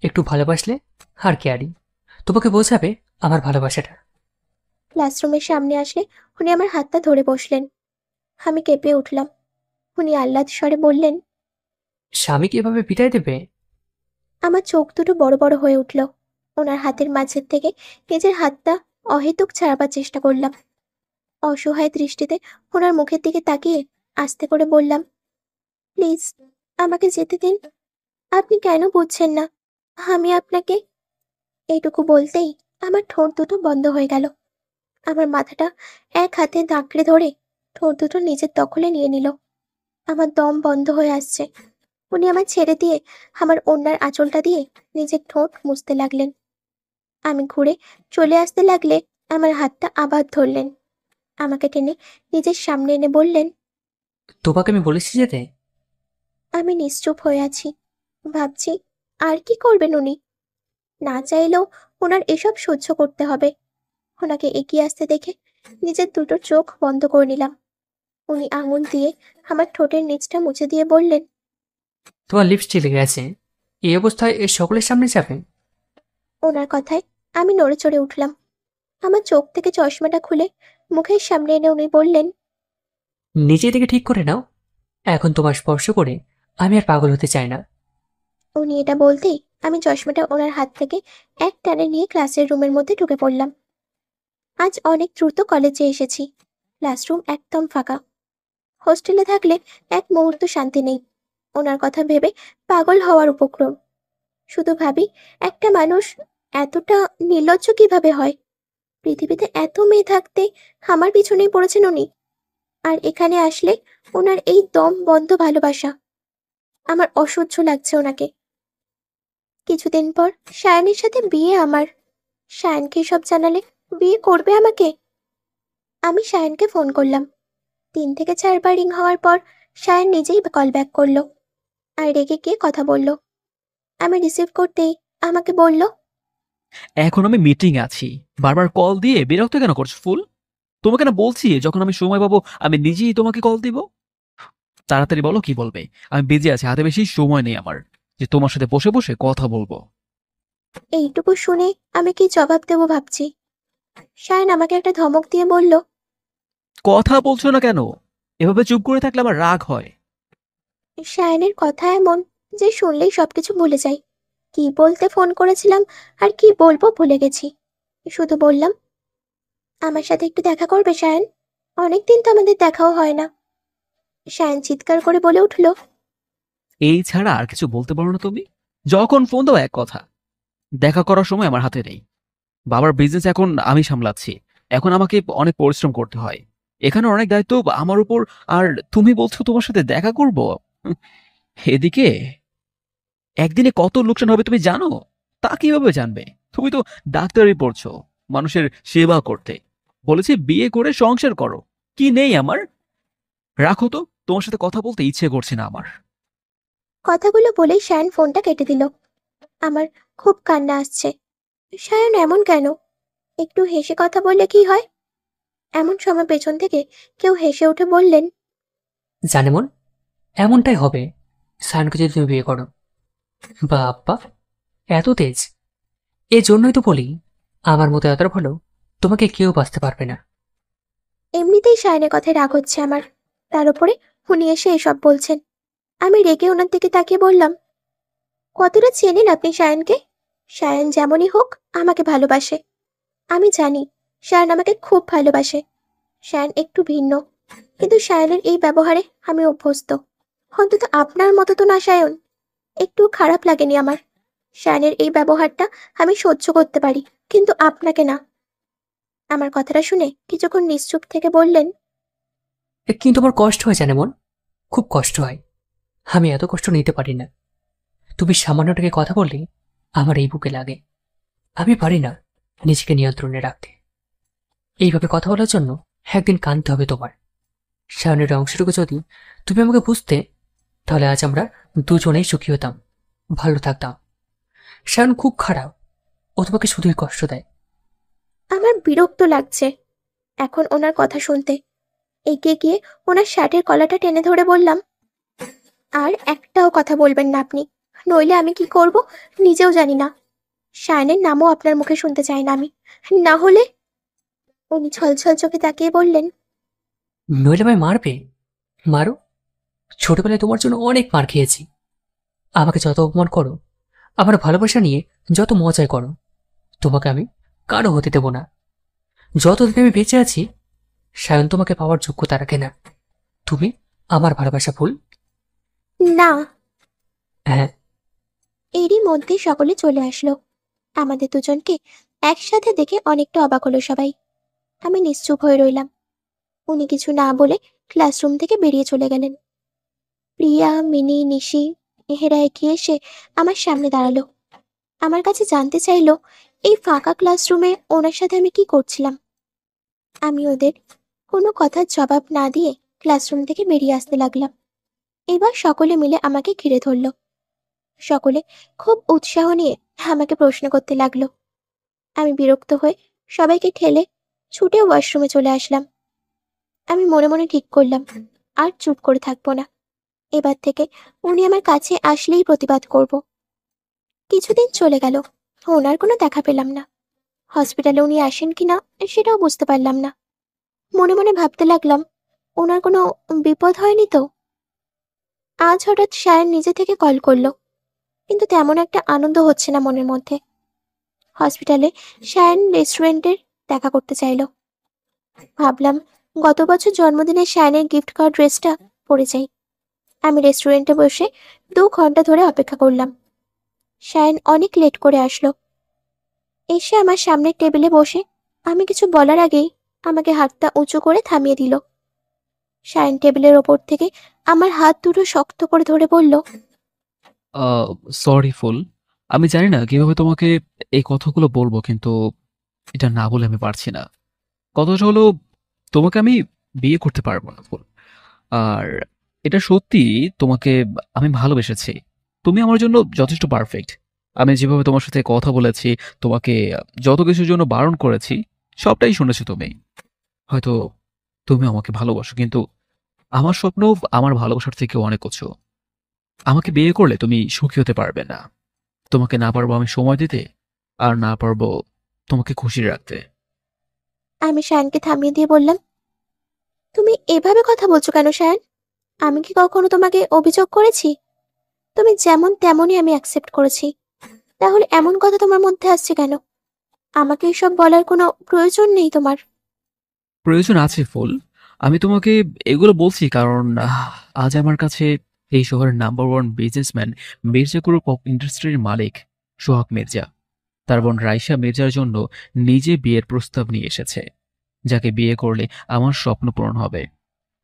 একটু ভালোবাসলে আর কেয়ারি, তোমাকে বোঝাবে আমার ভালোবাসাটা। ক্লাসরুমের সামনে আসলে উনি আমার হাতটা ধরে বসলেন। আমি কেঁপে উঠলাম। উনি আহ্লাদ স্বরে বললেন, স্বামীকে এভাবে বিদায় দেবে? আমার চোখ দুটো বড় বড় হয়ে উঠল। ওনার হাতের মাঝের থেকে নিজের হাতটা অহেতুক ছাড়াবার চেষ্টা করলাম। অসহায় দৃষ্টিতে ওনার মুখের দিকে তাকিয়ে আস্তে করে বললাম, প্লিজ আমাকে যেতে দিন। আপনি কেন বুঝছেন না? আমি আপনাকে। এইটুকু বলতেই আমার ঠোঁট দুটো বন্ধ হয়ে গেল। আমার মাথাটা এক হাতে দাঁকড়ে ধরে ঠোঁট দুটো নিজের দখলে নিয়ে নিল। আমার দম বন্ধ হয়ে আসছে। উনি আমার ছেড়ে দিয়ে আমার ওড়নার আঁচলটা দিয়ে নিজের ঠোঁট মুছতে লাগলেন। আমি ঘুরে চলে আসতে লাগলে আমার হাতটা আবার ধরলেন। আমাকে টেনে নিজের সামনে এনে বললেন, তোমাকে আমি বলেছি যেতে। আমি নিশ্চুপ হয়ে আছি। ভাবছি আর কি করবেন উনি। না চাইলেও ওনার এসব সহ্য করতে হবে। ওনাকে এগিয়ে আসতে দেখে নিজের দুটো চোখ বন্ধ করে নিলাম। উনি আঙুল দিয়ে আমার ঠোঁটের নিচটা মুছে দিয়ে বললেন, তোমার লিপস্টিক লেগে গেছে, এই অবস্থায় এর সকলের সামনে যাবে? ওনার কথায় আমি নড়ে চড়ে উঠলাম। আমার চোখ থেকে চশমাটা খুলে মুখের সামনে এনে উনি বললেন, নিজে থেকে ঠিক করে নাও। এখন তোমার স্পর্শ করে আমি আর পাগল হতে চাই না। উনি এটা বলতেই আমি চশমাটা ওনার হাত থেকে এক টানে নিয়ে ক্লাসের রুমের মধ্যে ঢুকে পড়লাম। আজ অনেক দ্রুত কলেজে এসেছি। ক্লাসরুম একদম ফাঁকা। হোস্টেলে থাকলে এক মুহূর্ত শান্তি নেই। ওনার কথা ভেবে পাগল হওয়ার উপক্রম। শুধু ভাবি, একটা মানুষ এতটা নির্লজ্জ কিভাবে হয়? পৃথিবীতে এত মেয়ে থাকতে আমার পিছনেই পড়েছেন উনি। আর এখানে আসলে ওনার এই দম বন্ধ ভালোবাসা। আমার অসহ্য লাগছে ওনাকে। কিছুদিন পর সায়ানের সাথে বিয়ে আমার। সায়ানকে সব জানালে বিয়ে করবে আমাকে? আমি সায়ানকে ফোন করলাম। 3 থেকে 4 বার রিং হওয়ার পর সায়ান নিজেই কল ব্যাক করলো আর রেগে গিয়ে কথা বলল। আমি রিসিভ করতেই আমাকে বলল, এখন আমি মিটিং আছি, বারবার কল দিয়ে বিরক্ত কেন করছো ফুল? তোমাকে না বলছি যখন আমি সময় পাবো আমি নিজেই তোমাকে কল দিব। তাড়াতাড়ি বলো কি বলবে। আমি বিজি আছি, হাতে বেশি সময় নেই আমার যে তোমার সাথে বসে বসে কথা বলবো। এইটুকু শুনে আমি কি জবাব দেবো ভাবছি। সায়ান আমাকে একটা ধমক দিয়ে বলল, কথা বলছো না কেন? এভাবে চুপ করে থাকলে আমার রাগ হয়। সায়ানের কথা এমন যে শুনলেই সবকিছু ভুলে যাই। কি বলতে ফোন করেছিলাম আর কি বলবো ভুলে গেছি। শুধু বললাম, আমার সাথে একটু দেখা করবে সায়ান? অনেকদিন তো আমাদের দেখাও হয় না। সায়ান চিৎকার করে বলে উঠল, এই ছাড়া আর কিছু বলতে পারো না তুমি? যখন ফোন দাও এক কথা, দেখা করার সময় আমার হাতে নেই। বাবার বিজনেস এখন আমি সামলাচ্ছি, এখন আমাকে অনেক পরিশ্রম করতে হয়। এখানে অনেক দায়িত্ব আমার উপর। আর তুমি বলছো তোমার সাথে দেখা করব? এদিকে একদিনে কত লোকসান হবে তুমি জানো? তা কিভাবে জানবে? তুমি তো ডাক্তারি পড়ছো মানুষের সেবা করতে। বলেছি বিয়ে করে সংসার করো। কি নেই আমার? রাখো তো, তোমার সাথে কথা বলতে ইচ্ছে করছে না আমার। কথাগুলো বলেই সায়ান ফোনটা কেটে দিল। আমার খুব কান্না আসছে। সায়ান এমন কেন? একটু হেসে কথা বললে কি হয়? এমন সময় পেছন থেকে কেউ হেসে উঠে বললেন, জানেমন, এমনটাই হবে সায়নকে যদি তুমি বিয়ে করো। বাপ্পা, এত তেজ! এজন্যই তো বলি, আমার মতো এত ভালো তোমাকে কেউ বাঁচতে পারবে না। এমনিতেই সায়ানের কথায় রাগ হচ্ছে আমার, তার উপরে উনি এসে এসব বলছেন। আমি রেগে ওনার দিকে তাকিয়ে বললাম, কতটা চেনেন আপনি সায়ানকে? সায়ান যেমনই হোক আমাকে ভালোবাসে। আমি জানি শায়ান আমাকে খুব ভালোবাসে। শায়ান একটু ভিন্ন, কিন্তু শায়ানের এই ব্যবহারে আমি অভ্যস্ত। অন্তত আপনার মতো তো না শায়ন। একটু খারাপ লাগেনি আমার। শায়ানের এই ব্যবহারটা আমি সহ্য করতে পারি, কিন্তু আপনাকে না। আমার কথাটা শুনে কিছুক্ষণ নিশ্চুপ থেকে বললেন, কিন্তু আমার কষ্ট হয় জানে মন, খুব কষ্ট হয়। আমি এত কষ্ট নিতে পারি না। তুমি সামান্যটাকে কথা বললেই আমার এই বুকে লাগে। আমি পারি না নিজেকে নিয়ন্ত্রণে রাখতে। এইভাবে কথা বলার জন্য একদিন কাঁদতে হবে তোমার। সায়নের অংশটুকু যদি তুমি আমাকে বুঝতে, তাহলে আজ আমরা দুজনেই সুখী হতাম, ভালো থাকতাম। সায়ন খুব খারাপ, ও তোমাকে শুধুই কষ্ট দেয়। আমার বিরক্ত লাগছে এখন ওনার কথা শুনতে। এগিয়ে গিয়ে ওনার শার্টের কলারটা টেনে ধরে বললাম, আর একটাও কথা বলবেন না আপনি, নইলে আমি কি করব নিজেও জানি না। শায়নের নামও আপনার মুখে শুনতে চাই না আমি, না হলে। উনি ছলছল চোখে তাকিয়ে বললেন, নইলে আমায় মারবে? মারো। ছোটবেলায় তোমার জন্য অনেক মার খেয়েছি। আমাকে যত অপমান করো, আমার ভালোবাসা নিয়ে যত মজাই করো, তোমাকে আমি কারো হতে দেব না। যতদিন আমি বেঁচে আছি, সায়ন তোমাকে পাওয়ার যোগ্যতা রাখে না। তুমি আমার ভালোবাসা ফুল। না। হ্যাঁ। এরই মধ্যে সকলে চলে আসলো। আমাদের দুজনকে একসাথে দেখে অনেকটা অবাক হলো সবাই। আমি নিশ্চুপ হয়ে রইলাম। উনি কিছু না বলে ক্লাসরুম থেকে বেরিয়ে চলে গেলেন। প্রিয়া, মিনি, নিশি, এহেরা এগিয়ে এসে আমার সামনে দাঁড়ালো। আমার কাছে জানতে চাইলো এই ফাঁকা ক্লাসরুমে ওনার সাথে আমি কি করছিলাম। আমি ওদের কোনো কথার জবাব না দিয়ে ক্লাসরুম থেকে বেরিয়ে আসতে লাগলাম। এবার সকলে মিলে আমাকে ঘিরে ধরলো। সকলে খুব উৎসাহ নিয়ে আমাকে প্রশ্ন করতে লাগলো। আমি বিরক্ত হয়ে সবাইকে ঠেলে ছুটে ওয়াশরুমে চলে আসলাম। আমি মনে মনে ঠিক করলাম আর চুপ করে থাকবো না। এবার থেকে উনি আমার কাছে আসলেই প্রতিবাদ করব। কিছুদিন চলে গেল, ওনার কোনো দেখা পেলাম না। হসপিটালে উনি আসেন কিনা সেটাও বুঝতে পারলাম না। মনে মনে ভাবতে লাগলাম, ওনার কোনো বিপদ হয়নি তো। আজ হঠাৎ শায়ন নিজে থেকে কল করলো, কিন্তু তেমন একটা আনন্দ হচ্ছে না মনের মধ্যে। হসপিটালে শায়ন রেস্টুরেন্টের দেখা করতে চাইলো। ভাবলাম গত বছর জন্মদিনে শায়নের গিফট করা ড্রেসটা পরে যাই। আমি রেস্টুরেন্টে বসে 2 ঘন্টা ধরে অপেক্ষা করলাম। শায়ন অনেক লেট করে আসলো। এসে আমার সামনের টেবিলে বসে আমি কিছু বলার আগেই আমাকে হাতটা উঁচু করে থামিয়ে দিল। শায়ন টেবিলের ওপর থেকে আমার হাত দুটো শক্ত করে ধরে বলল, সরি ফুল, আমি জানি না কিভাবে তোমাকে এই কথাগুলো বলবো, কিন্তু এটা না বলে আমি পারছি না। কথাটা হলো, তোমাকে আমি বিয়ে করতে পারবো না ফুল। আর এটা সত্যি, তোমাকে আমি ভালোবেসেছি। তুমি আমার জন্য যথেষ্ট পারফেক্ট। আমি যেভাবে তোমার সাথে কথা বলেছি, তোমাকে যত কিছুর জন্য বারণ করেছি, সবটাই শুনেছো তুমি। হয়তো তুমি আমাকে ভালোবাসো, কিন্তু আমার স্বপ্ন আমার ভালোবাসার থেকেও অনেক উঁচু। আমাকে বিয়ে করলে তুমি সুখী হতে পারবে না। তোমাকে না পারবো আমি সময় দিতে, আর না পারবো তোমাকে খুশি রাখতে। আমি শায়নকে থামিয়ে দিয়ে বললাম, তুমি এভাবে কথা বলছো কেন শায়ন? আমি কি কখনো তোমাকে অভিযোগ করেছি? তুমি যেমন তেমনই আমি অ্যাকসেপ্ট করেছি। তাহলে এমন কথা তোমার মধ্যে আসছে কেন? আমাকে এসব বলার কোনো প্রয়োজন নেই তোমার। প্রয়োজন আছে ফুল। আমি তোমাকে এগুলো বলছি কারণ আজ আমার কাছে এই শহরের number 1 businessman Mirza group of ইন্ডাস্ট্রির মালিক সোহাগ মির্জা তার বোন রাইসা মির্জার জন্য নিজে বিয়ের প্রস্তাব নিয়ে এসেছে, যাকে বিয়ে করলে আমার স্বপ্ন পূরণ হবে।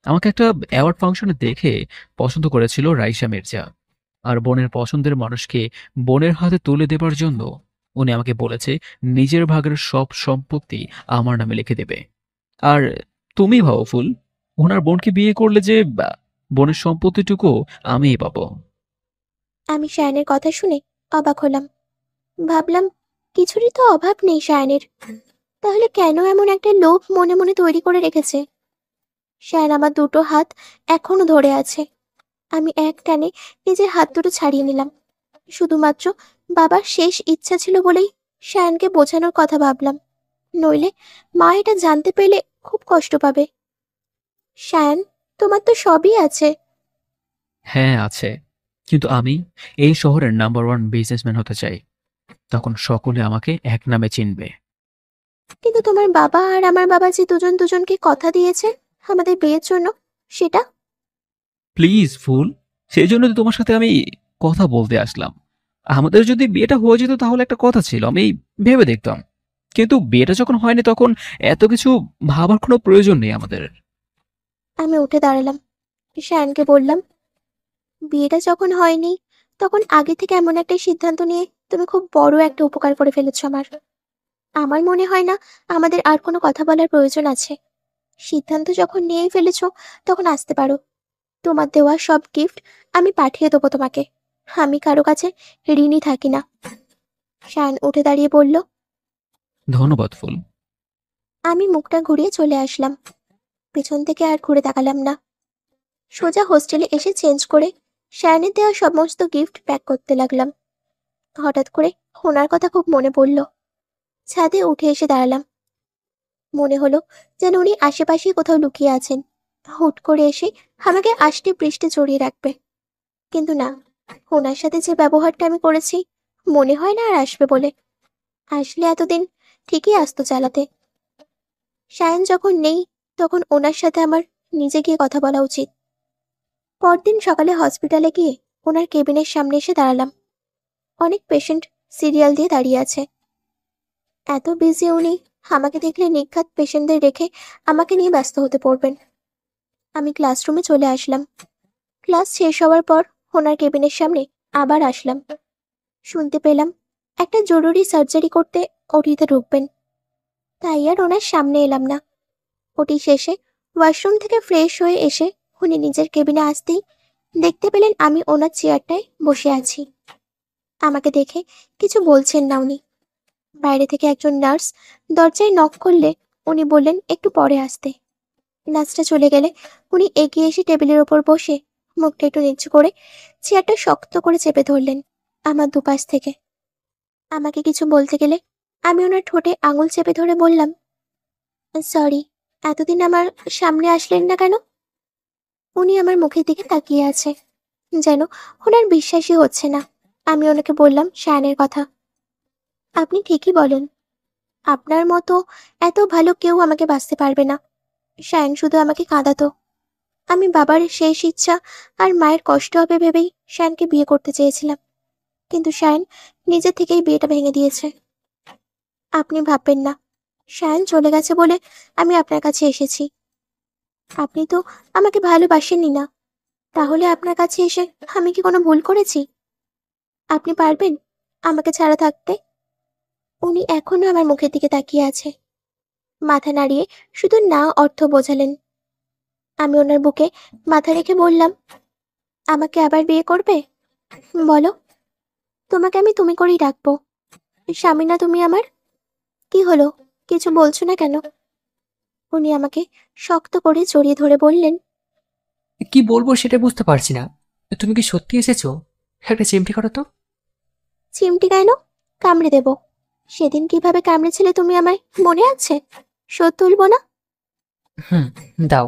আমাকে একটা অ্যাওয়ার্ড ফাংশনে দেখে পছন্দ করেছিল রাইসা মির্জা, আর বোনের পছন্দের মানুষকে বোনের হাতে তুলে দেবার জন্য উনি আমাকে বলেছে নিজের ভাগের সব সম্পত্তি আমার নামে লিখে দেবে। আর তুমি ভাবো ফুল, ওনার বোনকে বিয়ে করলে যে বোনের সম্পত্তিটুকু আমিই পাবো। আমি শায়নের কথা শুনে অবাক হলাম। ভাবলাম কিছুরই তো অভাব নেই শায়নের, তাহলে কেন এমন একটা লোভ মনে মনে তৈরি করে রেখেছে? শায়ন আমার দুটো হাত এখনো ধরে আছে। আমি এক টানে নিজের হাত দুটো ছাড়িয়ে নিলাম। শুধুমাত্র বাবার শেষ ইচ্ছা ছিল বলেই শায়নকে বোঝানোর কথা ভাবলাম, নইলে মা এটা জানতে পেলে খুব কষ্ট পাবে। শায়ন, তোমার তো সবই আছে। হ্যাঁ আছে, কিন্তু আমি এই শহরের নাম্বার 1 বিজনেসম্যান হতে চাই। তখন সকলে আমাকে এক নামে চিনবে। কিন্তু তোমার বাবা আর আমার বাবা যে দুজন দুজনকে কথা দিয়েছে আমাদের বিয়ের জন্য, সেটা প্লিজ ফুল, সেই জন্য তো তোমার সাথে আমি কথা বলতে আসলাম। আমাদের যদি বিয়েটা হয়ে যেত তাহলে একটা কথা ছিল, আমি ভেবে দেখতাম। কিন্তু বিয়েটা যখন হয়নি তখন এত কিছু ভাবার কোনো প্রয়োজন নেই আমাদের। আমি উঠে দাঁড়ালাম। শায়ানকে বললাম, বিয়েটা যখন হয়নি তখন আগে থেকে এমন একটা সিদ্ধান্ত নিয়ে তুমি খুব বড় একটা উপকার করে ফেলেছো আমার। আমার মনে হয় না আমাদের আর কোনো কথা বলার প্রয়োজন আছে। সিদ্ধান্ত যখন নিয়েই ফেলেছো তখন আসতে পারো। তোমার দেওয়া সব গিফট আমি পাঠিয়ে দেবো তোমাকে। আমি কারো কাছে ঋণী থাকি না। শায়ান উঠে দাঁড়িয়ে বলল। ধন্যবাদ ফুল। আমি মুখটা ঘুরিয়ে চলে আসলাম। পেছন থেকে আর ঘুরে তাকালাম না। সোজা হোস্টেলে এসে চেঞ্জ করে শায়ানের দেওয়া সমস্ত গিফট প্যাক করতে লাগলাম। হঠাৎ করে হোনার কথা খুব মনে পড়ল। ছাদে উঠে এসে দাঁড়ালাম। মনে হলো যেন উনি আশেপাশেই কোথাও লুকিয়ে আছেন, হুট করে এসে আমাকে আষ্টে পৃষ্ঠে জড়িয়ে রাখবে। কিন্তু না, ওনার সাথে যে ব্যবহারটা আমি করেছি মনে হয় না আর আসবে বলে। আসলে এতদিন ঠিকই আসতো চালাতে। সায়ন যখন নেই তখন ওনার সাথে আমার নিজে গিয়ে কথা বলা উচিত। পরদিন সকালে হসপিটালে গিয়ে ওনার কেবিনের সামনে এসে দাঁড়ালাম। অনেক পেশেন্ট সিরিয়াল দিয়ে দাঁড়িয়ে আছে। এত বিজি উনি, আমাকে দেখলে নিঘাত পেশেন্টদের রেখে আমাকে নিয়ে ব্যস্ত হতে পড়বেন। আমি ক্লাসরুমে চলে আসলাম। ক্লাস শেষ হওয়ার পর ওনার কেবিনের সামনে আবার আসলাম। শুনতে পেলাম একটা জরুরি সার্জারি করতে ওটিতে ঢুকবেন। তাই আর ওনার সামনে এলাম না। ওটি শেষে ওয়াশরুম থেকে ফ্রেশ হয়ে এসে উনি নিজের কেবিনে আসতেই দেখতে পেলেন আমি ওনার চেয়ারটায় বসে আছি। আমাকে দেখে কিছু বলছেন না উনি। বাইরে থেকে একজন নার্স দরজায় নক করলে উনি বললেন একটু পরে আসতে। নার্সটা চলে গেলে উনি এগিয়ে এসে টেবিলের ওপর বসে মুখটা একটু নিচু করে চেয়ারটা শক্ত করে চেপে ধরলেন আমার দুপাশ থেকে। আমাকে কিছু বলতে গেলে আমি ওনার ঠোঁটে আঙুল চেপে ধরে বললাম, সরি, এতদিন আমার সামনে আসলেন না কেন? উনি আমার মুখের দিকে তাকিয়ে আছে, যেন ওনার বিশ্বাসই হচ্ছে না। আমি ওনাকে বললাম শায়ানের কথা। আপনি ঠিকই বলেন, আপনার মতো এত ভালো কেউ আমাকে বাঁচতে পারবে না। শায়ান শুধু আমাকে কাঁদাতো। আমি বাবার শেষ ইচ্ছা আর মায়ের কষ্ট হবে ভেবেই শায়ানকে বিয়ে করতে চেয়েছিলাম, কিন্তু শায়ান নিজে থেকেই বিয়েটা ভেঙে দিয়েছে। আপনি ভাববেন না শায়ান চলে গেছে বলে আমি আপনার কাছে এসেছি। আপনি তো আমাকে ভালোবাসেনই না, তাহলে আপনার কাছে এসে আমি কি কোনো ভুল করেছি? আপনি পারবেন আমাকে ছাড়া থাকতে? উনি এখনো আমার মুখের দিকে তাকিয়ে আছে, মাথা নাড়িয়ে শুধু না অর্থ বোঝালেন। আমি ওনার বুকে মাথা রেখে বললাম, আমাকে আবার বিয়ে করবে? বলো, তোমাকে আমি তুমি করেই ডাকবো। স্বামী না তুমি আমার? কি হলো, কিছু বলছো না কেন? উনি আমাকে শক্ত করে জড়িয়ে ধরে বললেন, কি বলবো সেটা বুঝতে পারছি না। তুমি কি সত্যি এসেছো? একটা চিমটি করো তো। চিমটি কেন? কামড়ে দেব। সেদিন কিভাবে কামড়েছিলে তুমি আমায় মনে আছে? শোধ তুলবো না? হুম, দাও।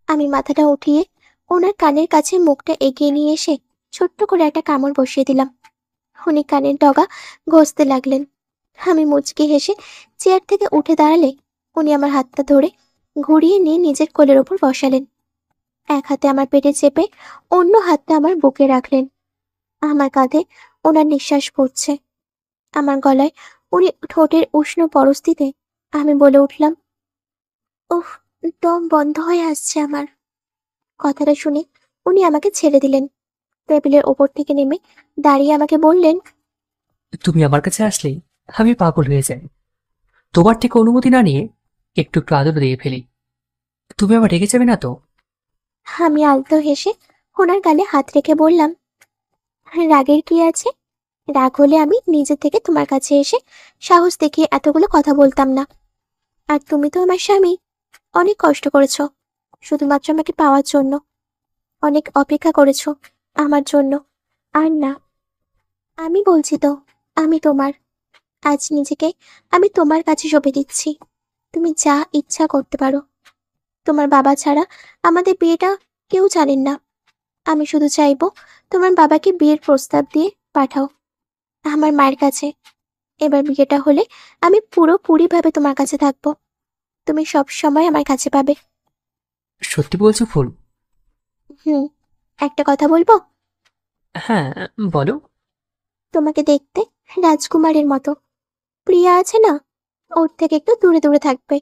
আমি মাথাটা উঠিয়ে ওনার কানের কাছে মুখটা এগিয়ে নিয়ে এসে ছোট্ট করে একটা কামড় বসিয়ে দিলাম। উনি কানের ডগা ঘষতে লাগলেন। আমি মুচকি হেসে চেয়ার থেকে উঠে দাঁড়ালে উনি আমার হাতটা ধরে ঘুরিয়ে নিয়ে নিজের কোলের ওপর বসালেন। এক হাতে আমার পেটে চেপে অন্য হাতটা আমার বুকে রাখলেন। আমার কাঁধে ওনার নিঃশ্বাস পড়ছে, আমার গলায় উনি ঠোঁটের উষ্ণ পরশ দিতে আমি বলে উঠলাম, উফ, দম বন্ধ হয়ে আসছে আমার। কথাটা শুনে উনি আমাকে ছেড়ে দিলেন। টেবিলের ওপর থেকে নেমে দাঁড়িয়ে আমাকে বললেন, তুমি আমার কাছে আসলেই আমি পাগল হয়ে যাই। তোমার থেকে অনুমতি না নিয়ে একটু একটু আদর দিয়ে ফেলি। তুমি আমার রেগে যাবে না তো? আমি আলতো হেসে ওনার গালে হাত রেখে বললাম, রাগের কি আছে? রাগ হলে আমি নিজে থেকে তোমার কাছে এসে সাহস দেখিয়ে এতগুলো কথা বলতাম না। আর তুমি তো আমার স্বামী, অনেক কষ্ট করেছো শুধুমাত্র আমাকে পাওয়ার জন্য, অনেক অপেক্ষা করেছো আমার জন্য। আর না, আমি বলছি তো, আমি তোমার। আজ নিজেকে আমি তোমার কাছে সঁপে দিচ্ছি। তুমি যা ইচ্ছা করতে পারো। তোমার বাবা ছাড়া আমাদের বিয়েটা কেউ জানেন না। আমি শুধু চাইবো তোমার বাবাকে বিয়ের প্রস্তাব দিয়ে পাঠাও আমার মায়ের কাছে। এবার বিয়েটা হলে আমি পুরোপুরিভাবে তোমার কাছে থাকবো। তুমি সব সময় আমার কাছে পাবে। সত্যি বলছো ফুল? হুম। একটা কথা বলবো? হ্যাঁ, বলো। তোমাকে দেখতে রাজকুমারের মতো। প্রিয়া আছে না, ওর থেকে একটু দূরে দূরে থাকবে।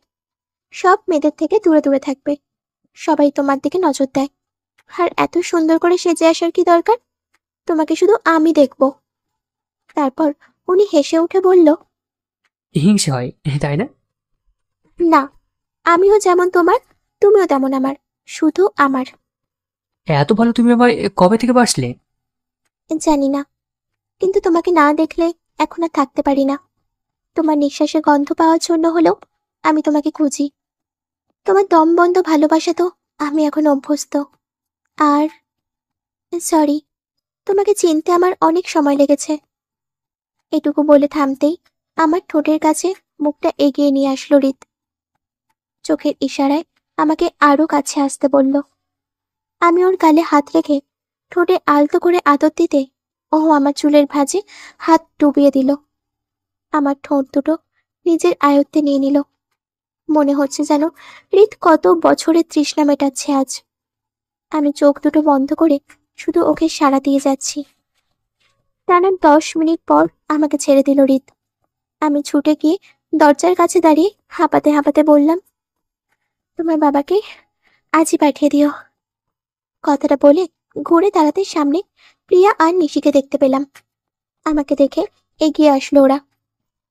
সব মেয়েদের থেকে দূরে দূরে থাকবে। সবাই তোমার দিকে নজর দেয়। আর এত সুন্দর করে সেজে আসার কি দরকার? তোমাকে শুধু আমি দেখব। তারপর উনি হেসে উঠে বলল, হিংসে হয়, তাই না? না, আমিও যেমন তোমার, তুমিও তেমন আমার, শুধু আমার। এত ভালো তুমি আমায় কবে থেকে বাসলে? জানি না, কিন্তু তোমাকে না দেখলে এখন আর থাকতে পারি না। তোমার নিঃশ্বাসের গন্ধ পাওয়ার জন্য হলেও আমি তোমাকে খুঁজি। তোমার দম বন্ধ ভালোবাসা তো আমি এখন অভ্যস্ত। আর সরি, তোমাকে চিনতে আমার অনেক সময় লেগেছে। এটুকু বলে থামতেই আমার ঠোঁটের কাছে মুখটা এগিয়ে নিয়ে আসলো হৃদ। চোখের ইশারায় আমাকে আরো কাছে আসতে বলল। আমি ওর গালে হাত রেখে ঠোঁটে আলতো করে আদর দিতে ও আমার চুলের ভাঁজে হাত ডুবিয়ে দিল। আমার ঠোঁট দুটো নিজের আয়ত্তে নিয়ে নিল। মনে হচ্ছে যেন হৃদ কত বছরের তৃষ্ণা মেটাচ্ছে আজ। আমি চোখ দুটো বন্ধ করে শুধু ওকে সাড়া দিয়ে যাচ্ছি। টানা 10 মিনিট পর আমাকে ছেড়ে দিল হৃদ। আমি ছুটে গিয়ে দরজার কাছে দাঁড়িয়ে হাঁপাতে হাঁপাতে বললাম, তোমার বাবাকে আজই পাঠিয়ে দিও। কথাটা বলে ঘুরে দাঁড়াতে সামনে প্রিয়া আর নিশিকে দেখতে পেলাম। আমাকে দেখে এগিয়ে আসলো ওরা।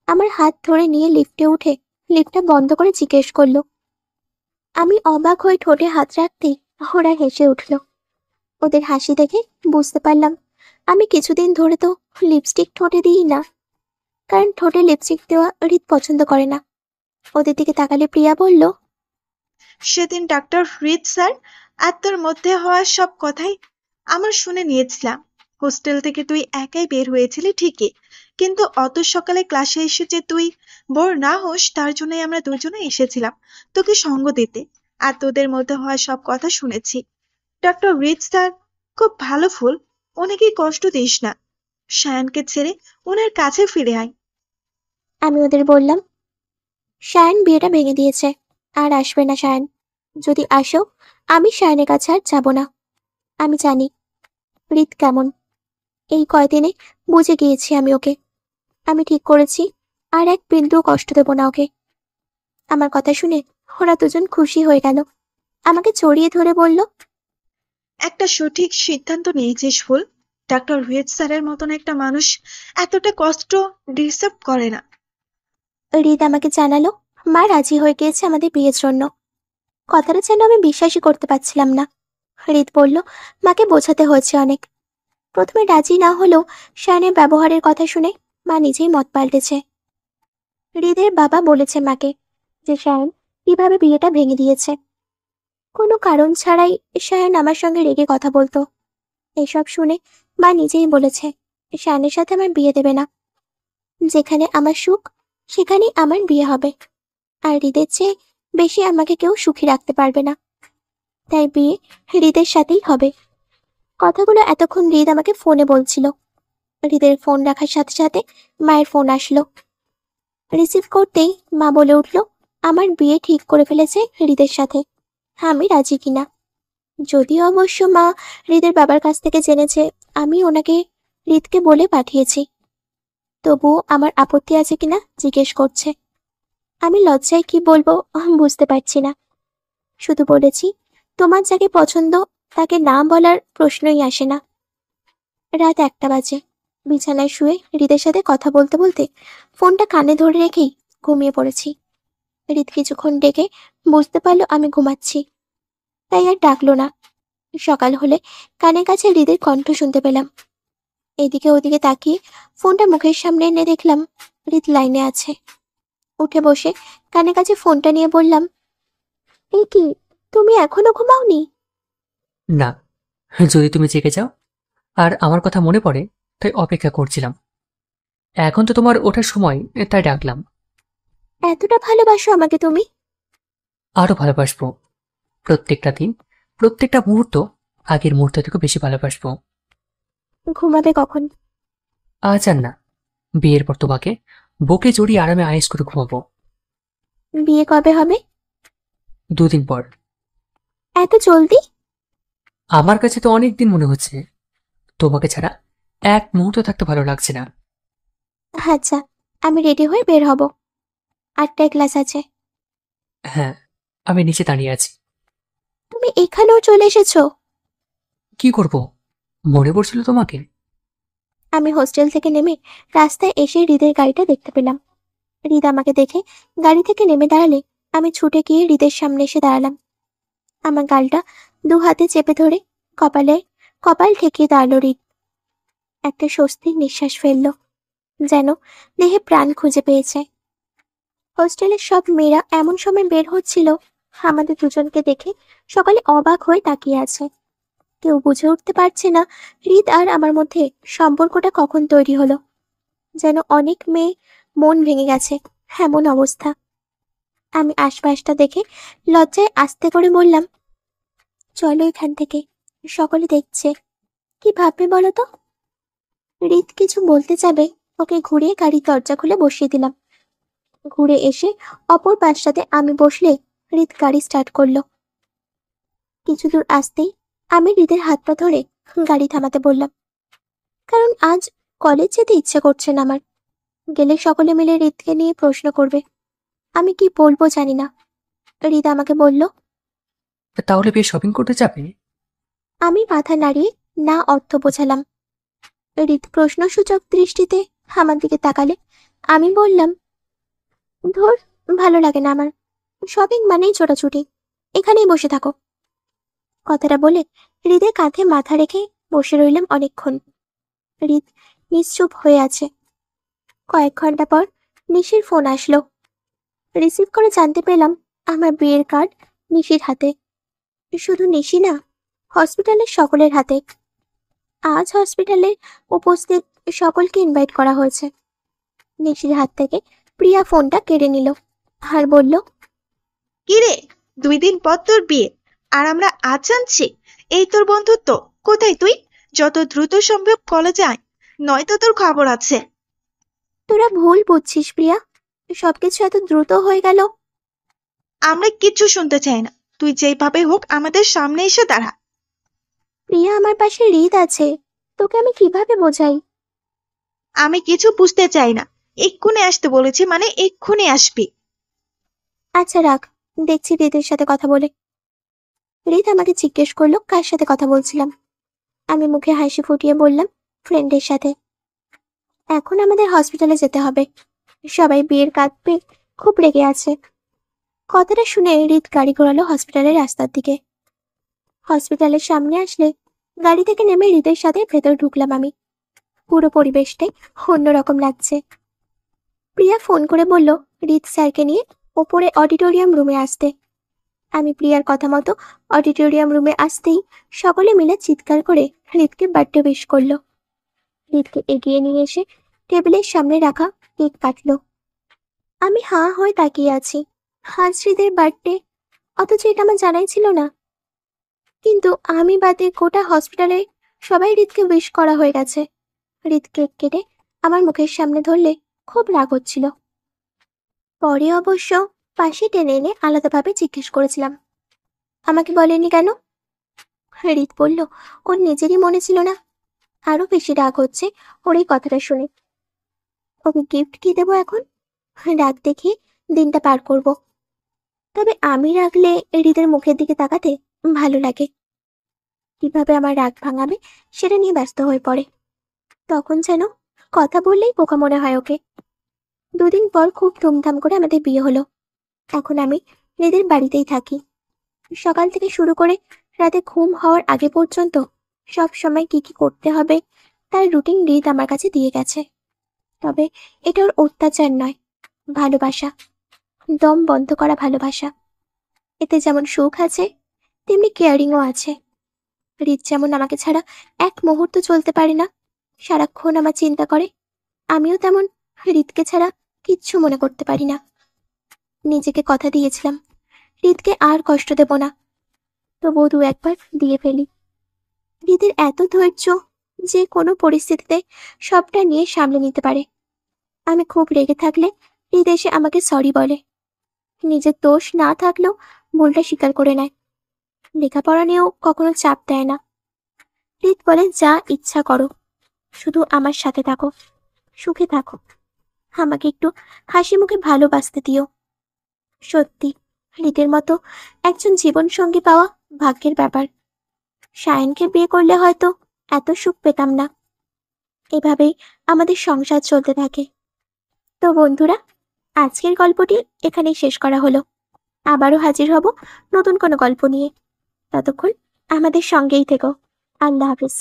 আমার হাত ধরে নিয়ে লিফটে উঠে লিফটটা বন্ধ করে জিজ্ঞেস করলো। আমি অবাক হয়ে ঠোঁটে হাত রাখতেই ওরা হেসে উঠল। ওদের হাসি দেখে বুঝতে পারলাম আমি কিছুদিন ধরে তো লিপস্টিক ঠোঁটে দিই না, কারণ ঠোঁটে লিপস্টিক দেওয়া হৃদ পছন্দ করে না। ওদের দিকে তাকালে প্রিয়া বলল, সেদিন ডাক্তার হৃদ স্যার আর তোর মধ্যে হওয়া সব কথাই আমার শুনে নিয়েছিলাম। হোস্টেল থেকে তুই একাই বের হয়েছিলি ঠিকই, কিন্তু অত সকালে ক্লাসে এসে যে তুই বোর না হোস তার জন্যই আমরা দুজনে এসেছিলাম তোকে সঙ্গ দিতে। আর তোদের মধ্যে হওয়া সব কথা শুনেছি। ডক্টর হৃদ স্যার খুব ভালো ফুল, ওনাকে কষ্ট দিস না। সায়ানকে ছেড়ে ওনার কাছে ফিরে আয়। আমি ওদের বললাম, শায়ান বিয়েটা ভেঙে দিয়েছে, আর আসবে না শায়ান। যদি আসো আমি শায়ানের কাছে আর যাব না। আমি জানি হৃদ কেমন, এই কয়দিনে বুঝে গিয়েছি আমি ওকে। আমি ঠিক করেছি আর এক বিন্দুও কষ্ট দেব না ওকে। আমার কথা শুনে ওরা দুজন খুশি হয়ে গেল। আমাকে জড়িয়ে ধরে বলল, একটা সঠিক সিদ্ধান্ত নিয়েছিস ফুল। ডক্টর হৃদ স্যারের মতন একটা মানুষ এতটা কষ্ট ডিসার্ভ করে না। হৃদ আমাকে জানালো মা রাজি হয়ে গিয়েছে আমাদের বিয়ের জন্য। কথাটা যেন আমি বিশ্বাসই করতে পারছিলাম না। হৃদ বলল মাকে বোঝাতে হয়েছে অনেক। প্রথমে রাজি না হলেও শায়ানের ব্যবহারের কথা শুনে মা নিজেই মত পাল্টেছে। হৃদের বাবা বলেছে মাকে যে শায়ান কিভাবে বিয়েটা ভেঙে দিয়েছে। কোনো কারণ ছাড়াই শায়ান আমার সঙ্গে রেগে কথা বলতো। এসব শুনে মা নিজেই বলেছে শায়ানের সাথে আমার বিয়ে দেবে না। যেখানে আমার সুখ সেখানেই আমার বিয়ে হবে। আর হৃদের চেয়ে বেশি আমাকে কেউ সুখী রাখতে পারবে না। তাই বিয়ে হৃদের সাথেই হবে। কথাগুলো এতক্ষণ হৃদ আমাকে ফোনে বলছিল। হৃদের ফোন রাখার সাথে সাথে মায়ের ফোন আসলো। রিসিভ করতেই মা বলে উঠল আমার বিয়ে ঠিক করে ফেলেছে হৃদের সাথে, আমি রাজি কিনা। যদিও অবশ্য মা হৃদের বাবার কাছ থেকে জেনেছে আমি ওনাকে হৃদকে বলে পাঠিয়েছি, তবুও আমার আপত্তি আছে কিনা জিজ্ঞেস করছে। আমি লজ্জায় কি বলবো বুঝতে পারছি না। শুধু বলেছি তোমার যাকে পছন্দ তাকে না বলার প্রশ্নই আসে না। রাত 1টা বাজে। বিছানায় শুয়ে হৃদের সাথে কথা বলতে বলতে ফোনটা কানে ধরে রেখেই ঘুমিয়ে পড়েছি। হৃদ কিছুক্ষণ ডেকে বুঝতে পারলো আমি ঘুমাচ্ছি, তাই আর ডাকলো না। সকাল হলে কানের কাছে হৃদের কণ্ঠ শুনতে পেলাম। এদিকে ওদিকে তাকিয়ে ফোনটা মুখের সামনে এনে দেখলাম হৃদ লাইনে আছে। উঠে বসে কানের কাছে ফোনটা নিয়ে বললাম, এই কি, তুমি এখনো ঘুমাওনি? না, যদি তুমি জেগে যাও আর আমার কথা মনে পড়ে তাই অপেক্ষা করছিলাম। এখন তো তোমার ওঠার সময়, তাই ডাকলাম। এতটা ভালোবাসো আমাকে তুমি? আরো ভালোবাসবো। প্রত্যেকটা দিন, প্রত্যেকটা মুহূর্ত আগের মুহূর্ত থেকে বেশি ভালোবাসবো। ঘুমাবে কখন? আজ আর না, বিয়ের পর তোমাকে বুকে জড়িয়ে আরামে আয়েস করে ঘুমাবো। বিয়ে কবে হবে? 2 দিন পর। এত জলদি? আমার কাছে তো অনেক দিন মনে হচ্ছে। তোমাকে ছাড়া এক মুহূর্ত থাকতে ভালো লাগছে না। আচ্ছা, আমি রেডি হয়ে বের হব। 8টায় ক্লাস আছে। হ্যাঁ, আমি নিচে দাঁড়িয়ে আছি। তুমি এখানেও চলে এসেছো? কি করব, মনে পড়ছিল তোমাকে। আমি হোস্টেল থেকে নেমে রাস্তায় এসে হৃদের গাড়িটা দেখতে পেলাম। হৃদ আমাকে দেখে গাড়ি থেকে নেমে দাঁড়ালে আমি ছুটে গিয়ে হৃদের সামনে এসে দাঁড়ালাম। আমার গালটা 2 হাতে চেপে ধরে কপাল ঠেকিয়ে দাঁড়ালো হৃদ। একটা স্বস্তির নিঃশ্বাস ফেললো, যেন দেহে প্রাণ খুঁজে পেয়েছে। হোস্টেলের সব মেয়েরা এমন সময় বের হচ্ছিল, আমাদের দুজনকে দেখে সকালে অবাক হয়ে তাকিয়ে আছে। কেউ বুঝে উঠতে পারছে না হৃদ আর আমার মধ্যে সম্পর্কটা কখন তৈরি হলো। যেন অনেক মেয়ে মন ভেঙে গেছে, এমন অবস্থা। আমি আশপাশটা দেখে লজ্জায় আস্তে করে বললাম, চলো এখান থেকে, সকলে দেখছে। কি ভাববে বলো তো? হৃদ কিছু বলতে যাবে, ওকে ঘুরিয়ে গাড়ির দরজা খুলে বসিয়ে দিলাম। ঘুরে এসে অপর পাশটাতে আমি বসলে হৃদ গাড়ি স্টার্ট করলো। কিছু দূর আসতেই আমি হৃদের হাত পা ধরে গাড়ি থামাতে বললাম, কারণ আজ কলেজ যেতে ইচ্ছে করছে না আমার। গেলে সকলে মিলে হৃদকে নিয়ে প্রশ্ন করবে, আমি কি বলবো জানি না। হৃদ আমাকে বলল, তাহলে বিয়ে শপিং করতে যাবে? আমি মাথা নাড়িয়ে না অর্থ বোঝালাম। হৃদ প্রশ্নসূচক দৃষ্টিতে আমার দিকে তাকালে আমি বললাম, ধর, ভালো লাগে না আমার। শপিং মানেই ছোটাছুটি, এখানেই বসে থাকো। কথাটা বলে হৃদের কাঁধে মাথা রেখে বসে রইলাম অনেকক্ষণ। হৃদ নিশ্চুপ হয়ে আছে। কয়েক ঘন্টা পর নিশির ফোন আসলো। রিসিভ করে জানতে পেলাম আমার বিয়ের কার্ড নিশির হাতে। শুধু নিশি না, হসপিটালের সকলের হাতে। আজ হসপিটালে উপস্থিত সকলকে ইনভাইট করা হয়েছে। নিশির হাত থেকে প্রিয়া ফোনটা কেড়ে নিল আর বলল, কিরে, 2 দিন পর তোর বিয়ে, আর আমরা আজ জানছি? এই তোর বন্ধুত্ব? কোথায় তুই? যত দ্রুত সম্ভব কলেজে আয়, নয়তো তোর খবর আছে। তোরা ভুল বুঝছিস প্রিয়া, সবকিছু এত দ্রুত হয়ে গেল। আমরা কিচ্ছু শুনতে চাই না, তুই যেভাবে হোক আমাদের সামনে এসে দাঁড়া। প্রিয়া, আমার পাশে হৃদ আছে, তোকে আমি কিভাবে বোঝাই? আমি কিছু বুঝতে চাই না, এক্ষুনি আসতে বলেছি মানে এক্ষুনি আসবি। আচ্ছা রাখ, দেখছি হৃদের সাথে কথা বলে। হৃদ আমাকে জিজ্ঞেস করলো কার সাথে কথা বলছিলাম। আমি মুখে হাসি ফুটিয়ে বললাম, ফ্রেন্ডের সাথে। এখন আমাদের হসপিটালে যেতে হবে, সবাই বিয়ের কার্ড পেয়ে খুব রেগে আছে। কথাটা শুনে হৃদ গাড়ি ঘোরালো হসপিটালের রাস্তার দিকে। হসপিটালের সামনে আসলে গাড়ি থেকে নেমে হৃদের সাথে ভেতর ঢুকলাম আমি। পুরো পরিবেশটাই অন্যরকম লাগছে। প্রিয়া ফোন করে বলল হৃদ স্যারকে নিয়ে ওপরে অডিটোরিয়াম রুমে আসতে। আমি প্রিয়ার কথা মতো অডিটোরিয়াম রুমে আসতেই সকলে মিলে চিৎকার করে হৃদকে বার্থডে উইশ করলো। হৃদকে এগিয়ে নিয়ে এসে টেবিলের সামনে রাখা কেক কাটলো। আমি হাঁ হয়ে তাকিয়ে আছি। আজ হৃদের বার্থডে, অথচ এটা আমার জানাই ছিল না। কিন্তু আমি বাদে গোটা হসপিটালে সবাই হৃদকে উইশ করা হয়ে গেছে। হৃদ কেক কেটে আমার মুখের সামনে ধরলে খুব রাগ হচ্ছিল। পরে অবশ্য পাশে টেনে এনে আলাদাভাবে জিজ্ঞেস করেছিলাম, আমাকে বলেনি কেন? হৃদ বলল ওর নিজেরই মনে ছিল না। আরো বেশি রাগ হচ্ছে ওর এই কথাটা শুনে। ওকে গিফট কি দেবো এখন? রাগ দেখিয়ে দিনটা পার করব। তবে আমি রাগলে হৃদের মুখের দিকে তাকাতে ভালো লাগে। কিভাবে আমার রাগ ভাঙাবে সেটা নিয়ে ব্যস্ত হয়ে পড়ে। তখন যেন কথা বললেই বোকা মনে হয় ওকে। 2 দিন পর খুব ধুমধাম করে আমাদের বিয়ে হলো। এখন আমি হৃদের বাড়িতেই থাকি। সকাল থেকে শুরু করে রাতে ঘুম হওয়ার আগে পর্যন্ত সব সময় কি কি করতে হবে তার রুটিন হৃদ আমার কাছে দিয়ে গেছে। তবে এটা ওর অত্যাচার নয়, ভালোবাসা, দম বন্ধ করা ভালোবাসা। এতে যেমন সুখ আছে তেমনি কেয়ারিংও আছে। হৃদ যেমন আমাকে ছাড়া এক মুহূর্ত চলতে পারে না, সারাক্ষণ আমার চিন্তা করে, আমিও তেমন হৃদকে ছাড়া কিচ্ছু মনে করতে পারি না। নিজেকে কথা দিয়েছিলাম হৃদকে আর কষ্ট দেব না, তবুও 2-1 বার দিয়ে ফেলি। হৃদের এত ধৈর্য, যে কোনো পরিস্থিতিতে সবটা নিয়ে সামলে নিতে পারে। আমি খুব রেগে থাকলে হৃদ এসে আমাকে সরি বলে। নিজের দোষ না থাকলেও ভুলটা স্বীকার করে নেয়। লেখাপড়া নিয়েও কখনো চাপ দেয় না। হৃদ বলে, যা ইচ্ছা করো, শুধু আমার সাথে থাকো, সুখে থাকো, আমাকে একটু হাসি মুখে ভালোবাসতে দিও। সত্যি হৃদের মতো একজন জীবন সঙ্গী পাওয়া ভাগ্যের ব্যাপার। সায়নকে বিয়ে করলে হয়তো এত সুখ পেতাম না। এভাবেই আমাদের সংসার চলতে থাকে। তো বন্ধুরা, আজকের গল্পটি এখানেই শেষ করা হলো। আবারও হাজির হব নতুন কোনো গল্প নিয়ে। ততক্ষণ আমাদের সঙ্গেই থেকো। আল্লাহ হাফিজ।